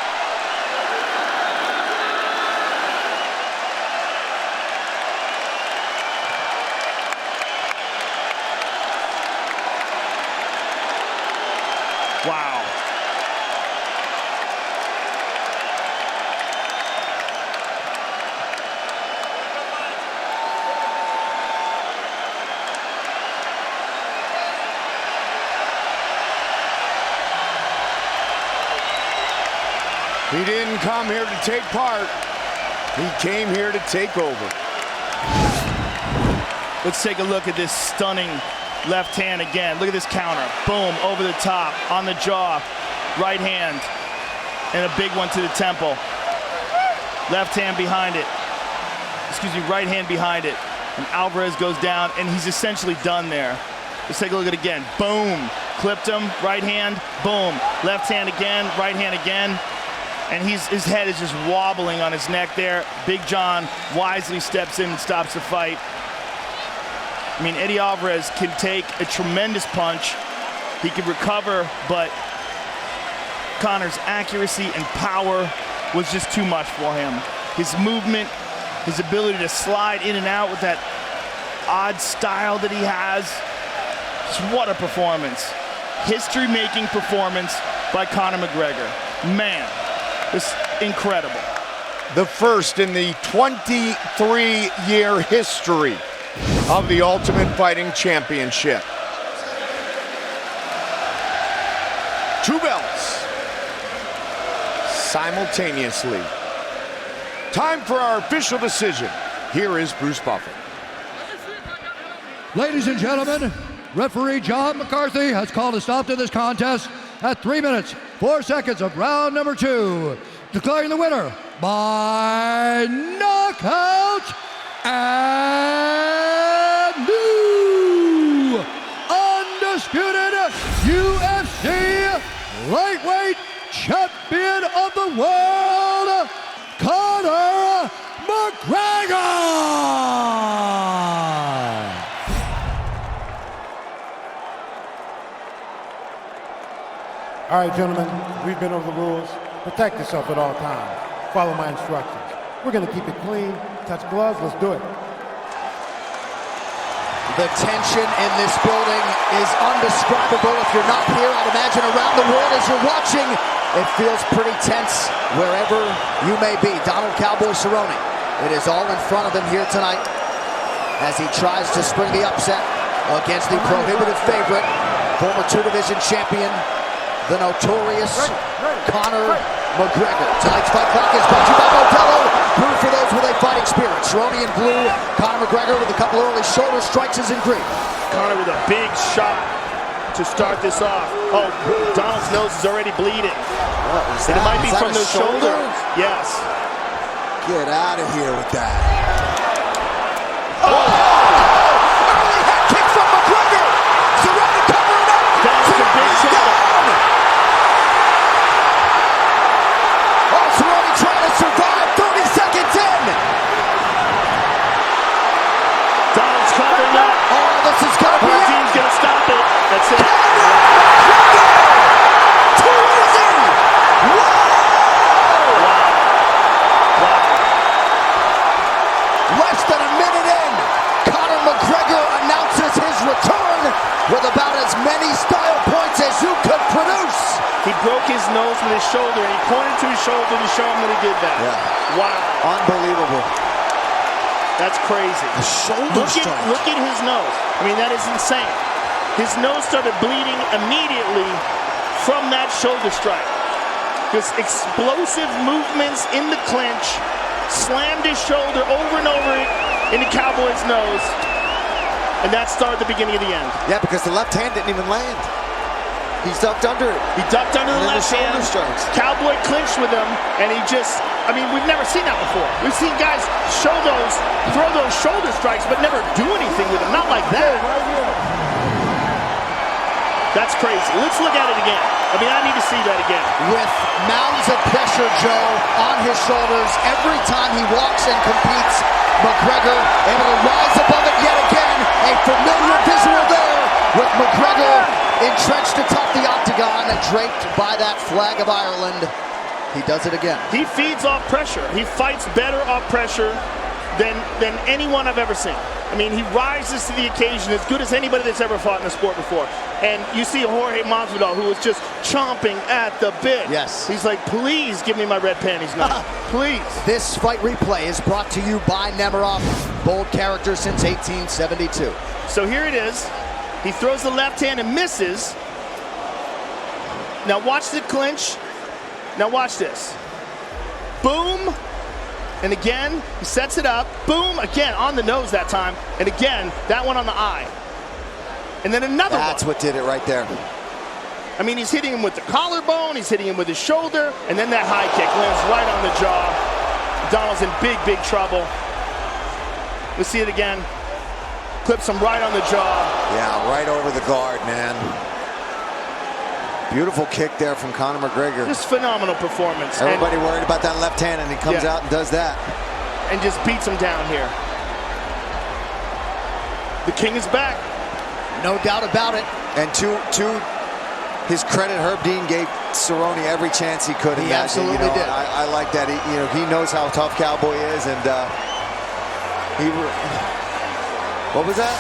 Wow. He didn't come here to take part. He came here to take over. Let's take a look at this stunning left hand again. Look at this counter. Boom, over the top, on the jaw. Right hand, and a big one to the temple. Left hand behind it. Excuse me, right hand behind it. And Alvarez goes down, and he's essentially done there. Let's take a look at it again. Boom, clipped him, right hand, boom. Left hand again, right hand again. And his head is just wobbling on his neck there. Big John wisely steps in and stops the fight. I mean, Eddie Alvarez can take a tremendous punch. He can recover, but Conor's accuracy and power was just too much for him. His movement, his ability to slide in and out with that odd style that he has. Just what a performance. History-making performance by Conor McGregor. Man. It's incredible. The first in the 23-year history of the Ultimate Fighting Championship. 2 belts simultaneously. Time for our official decision. Here is Bruce Buffer. Ladies and gentlemen, referee John McCarthy has called a stop to this contest at 3 minutes, 4 seconds of round number 2, declaring the winner by knockout and new undisputed UFC lightweight champion of the world, Conor McGregor! All right, gentlemen, we've been over the rules. Protect yourself at all times. Follow my instructions. We're gonna keep it clean, touch gloves, let's do it. The tension in this building is undescribable. If you're not here, I'd imagine around the world as you're watching, it feels pretty tense wherever you may be. Donald Cowboy Cerrone, it is all in front of him here tonight as he tries to spring the upset against the prohibitive favorite, former 2-division champion, the notorious Conor McGregor. Tonight's fight clock is brought to you by Modelo. Blue for those with a fighting spirit. Cerrone in blue, Conor McGregor with a couple early shoulder strikes is in green. Conor with a big shot to start this off. Oh, Donald's nose is already bleeding. And it might be from the shoulder. Yes. Get out of here with that. Early head kick from McGregor. Cerrone covering up. That's a big shot. Cerrone trying to survive, 30 seconds in. Donald's covering up. Oh, this is going to be it. Team's going to stop it. That's it. Too easy. Wow. Less than a minute in, Conor McGregor announces his return with about as many style points as you could produce. He broke his nose with his shoulder, and he pointed to his shoulder to show him that he did that. Yeah. Wow. Unbelievable. That's crazy. The shoulder strike. Look at his nose. I mean, that is insane. His nose started bleeding immediately from that shoulder strike. Just explosive movements in the clinch, slammed his shoulder over and over in the Cowboy's nose, and that started the beginning of the end. Yeah, because the left hand didn't even land. He's ducked under it. He ducked under the left hand. Strikes. Cowboy clinched with him, and he just, I mean, we've never seen that before. We've seen guys throw those shoulder strikes, but never do anything with them. Not like that. That's crazy. Let's look at it again. I mean, I need to see that again. With mounds of pressure, Joe, on his shoulders, every time he walks and competes, McGregor able to rise above it yet again. A familiar visual there with McGregor entrenched atop the octagon and draped by that flag of Ireland. He does it again. He feeds off pressure. He fights better off pressure than anyone I've ever seen. I mean, he rises to the occasion as good as anybody that's ever fought in the sport before. And you see Jorge Masvidal, who was just chomping at the bit. Yes. He's like, please give me my red panties now. Please. This fight replay is brought to you by Nemiroff, bold character since 1872. So here it is. He throws the left hand and misses. Now watch the clinch. Now watch this. Boom. And again, he sets it up. Boom, again, on the nose that time. And again, that one on the eye. And then another one. That's what did it right there. I mean, he's hitting him with the collarbone. He's hitting him with his shoulder. And then that high kick lands right on the jaw. Donald's in big, big trouble. Let's see it again. Clips him right on the jaw. Yeah, right over the guard, man. Beautiful kick there from Conor McGregor. Just phenomenal performance. Everybody worried about that left hand, and he comes out and does that. And just beats him down here. The king is back. No doubt about it. And to his credit, Herb Dean gave Cerrone every chance he could in that. Absolutely did. I like that. He knows how tough Cowboy is, and what was that?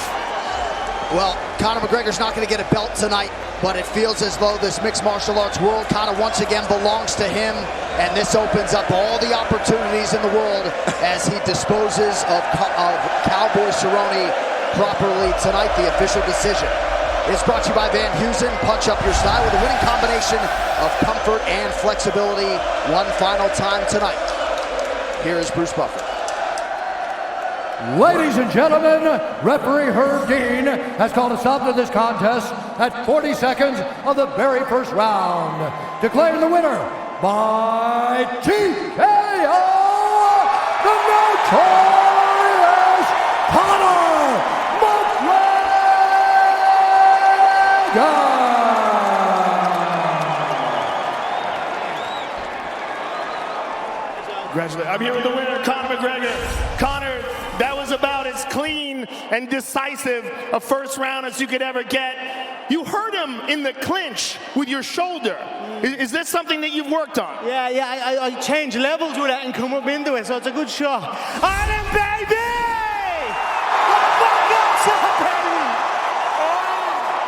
Well, Conor McGregor's not going to get a belt tonight, but it feels as though this mixed martial arts world kind of once again belongs to him, and this opens up all the opportunities in the world as he disposes of Cowboy Cerrone properly tonight. The official decision is brought to you by Van Heusen. Punch up your style with a winning combination of comfort and flexibility. One final time tonight. Here is Bruce Buffer. Ladies and gentlemen, referee Herb Dean has called a stop to this contest at 40 seconds of the very first round, declaring the winner by TKO, the notorious Conor McGregor. Congratulations. I'm here with the winner, Conor McGregor. Conor, that was about as clean and decisive a first round as you could ever get. You hurt him in the clinch with your shoulder. Is this something that you've worked on? Yeah, I changed levels with that and come up into it, so it's a good shot. Ireland, baby!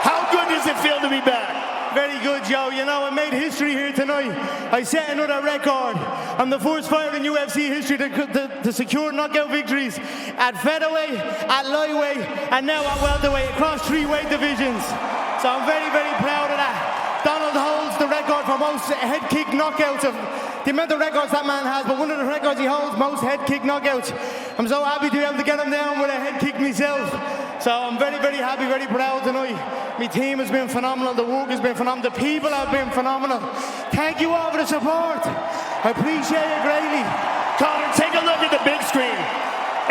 How good does it feel to be back? Very good, Joe. You know, I made history here tonight. I set another record. I'm the first fighter in UFC history to secure knockout victories at featherweight, at lightweight, and now at welterweight, across 3 weight divisions. So I'm very, very proud of that. Donald holds the record for most head kick knockouts of the amount of records that man has, but one of the records he holds, most head kick knockouts. I'm so happy to be able to get him down with a head kick myself. So I'm very, very happy, very proud tonight. My team has been phenomenal, the work has been phenomenal, the people have been phenomenal. Thank you all for the support. I appreciate it greatly. Conor, take a look at the big screen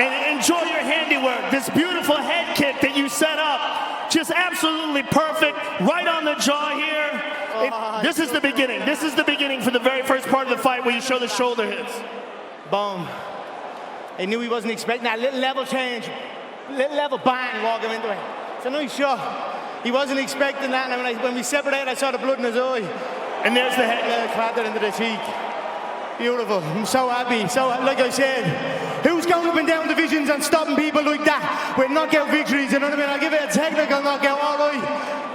and enjoy your handiwork. This beautiful head kick that you set up, just absolutely perfect, right on the jaw here. This is the beginning. This is the beginning for the very first part of the fight where you show the shoulder hits. Boom. I knew he wasn't expecting that little level change, little level bang, walk him into it. It's a nice shot. He wasn't expecting that, and when we separated, I saw the blood in his eye. And there's the head clattered into the cheek. Beautiful. I'm so happy. So, like I said, who's going up and down divisions and stopping people like that with knockout victories? You know what I mean? I'll give it a technical knockout, all right.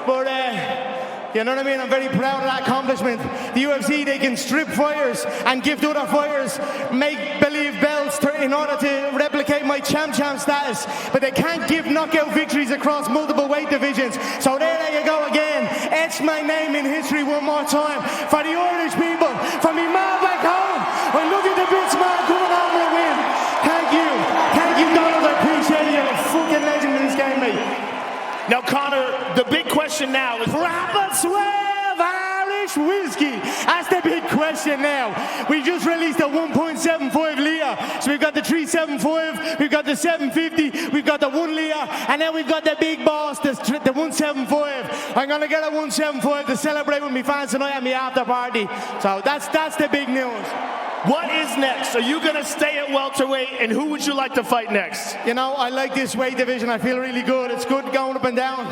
But, you know what I mean? I'm very proud of that accomplishment. The UFC, they can strip fighters and give to other fighters make-believe belts in order to replicate my champ status. But they can't give knockout victories across multiple weight divisions. So there you go again. Etch my name in history one more time. For the Irish people, for me man back home, I love you to bits, man, coming on with a win. Thank you, Donald, I appreciate it. Now, Conor, the big question now is... Proper 12 Irish whiskey. That's the big question now. We just released a 1.75 litre. So we've got the 375, we've got the 750, we've got the 1 litre, and then we've got the big boss, the 175. I'm going to get a 175 to celebrate with me fans tonight at my after party. So that's the big news. What is next? Are you going to stay at welterweight, and who would you like to fight next? You know, I like this weight division. I feel really good. It's good going up and down.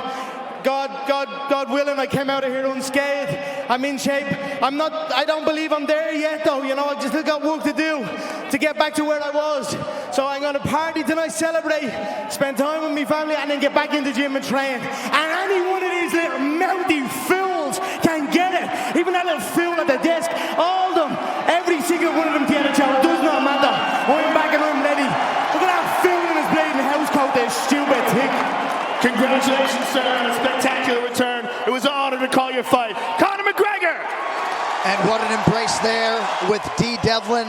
God willing, I came out of here unscathed. I'm in shape. I don't believe I'm there yet, though. You know, I just still got work to do to get back to where I was. So I'm going to party tonight, celebrate, spend time with my family, and then get back in the gym and train. And any one of these little mouthy fools can get it. Even that little fool at the desk, all of them, every single one of them get a job. It does not matter. I'm back and I'm ready. Look at that fool in his blade and house coat, this stupid tick. Congratulations, sir, on a spectacular return. It was an honor to call your fight. Conor McGregor! And what an embrace there with D. Devlin.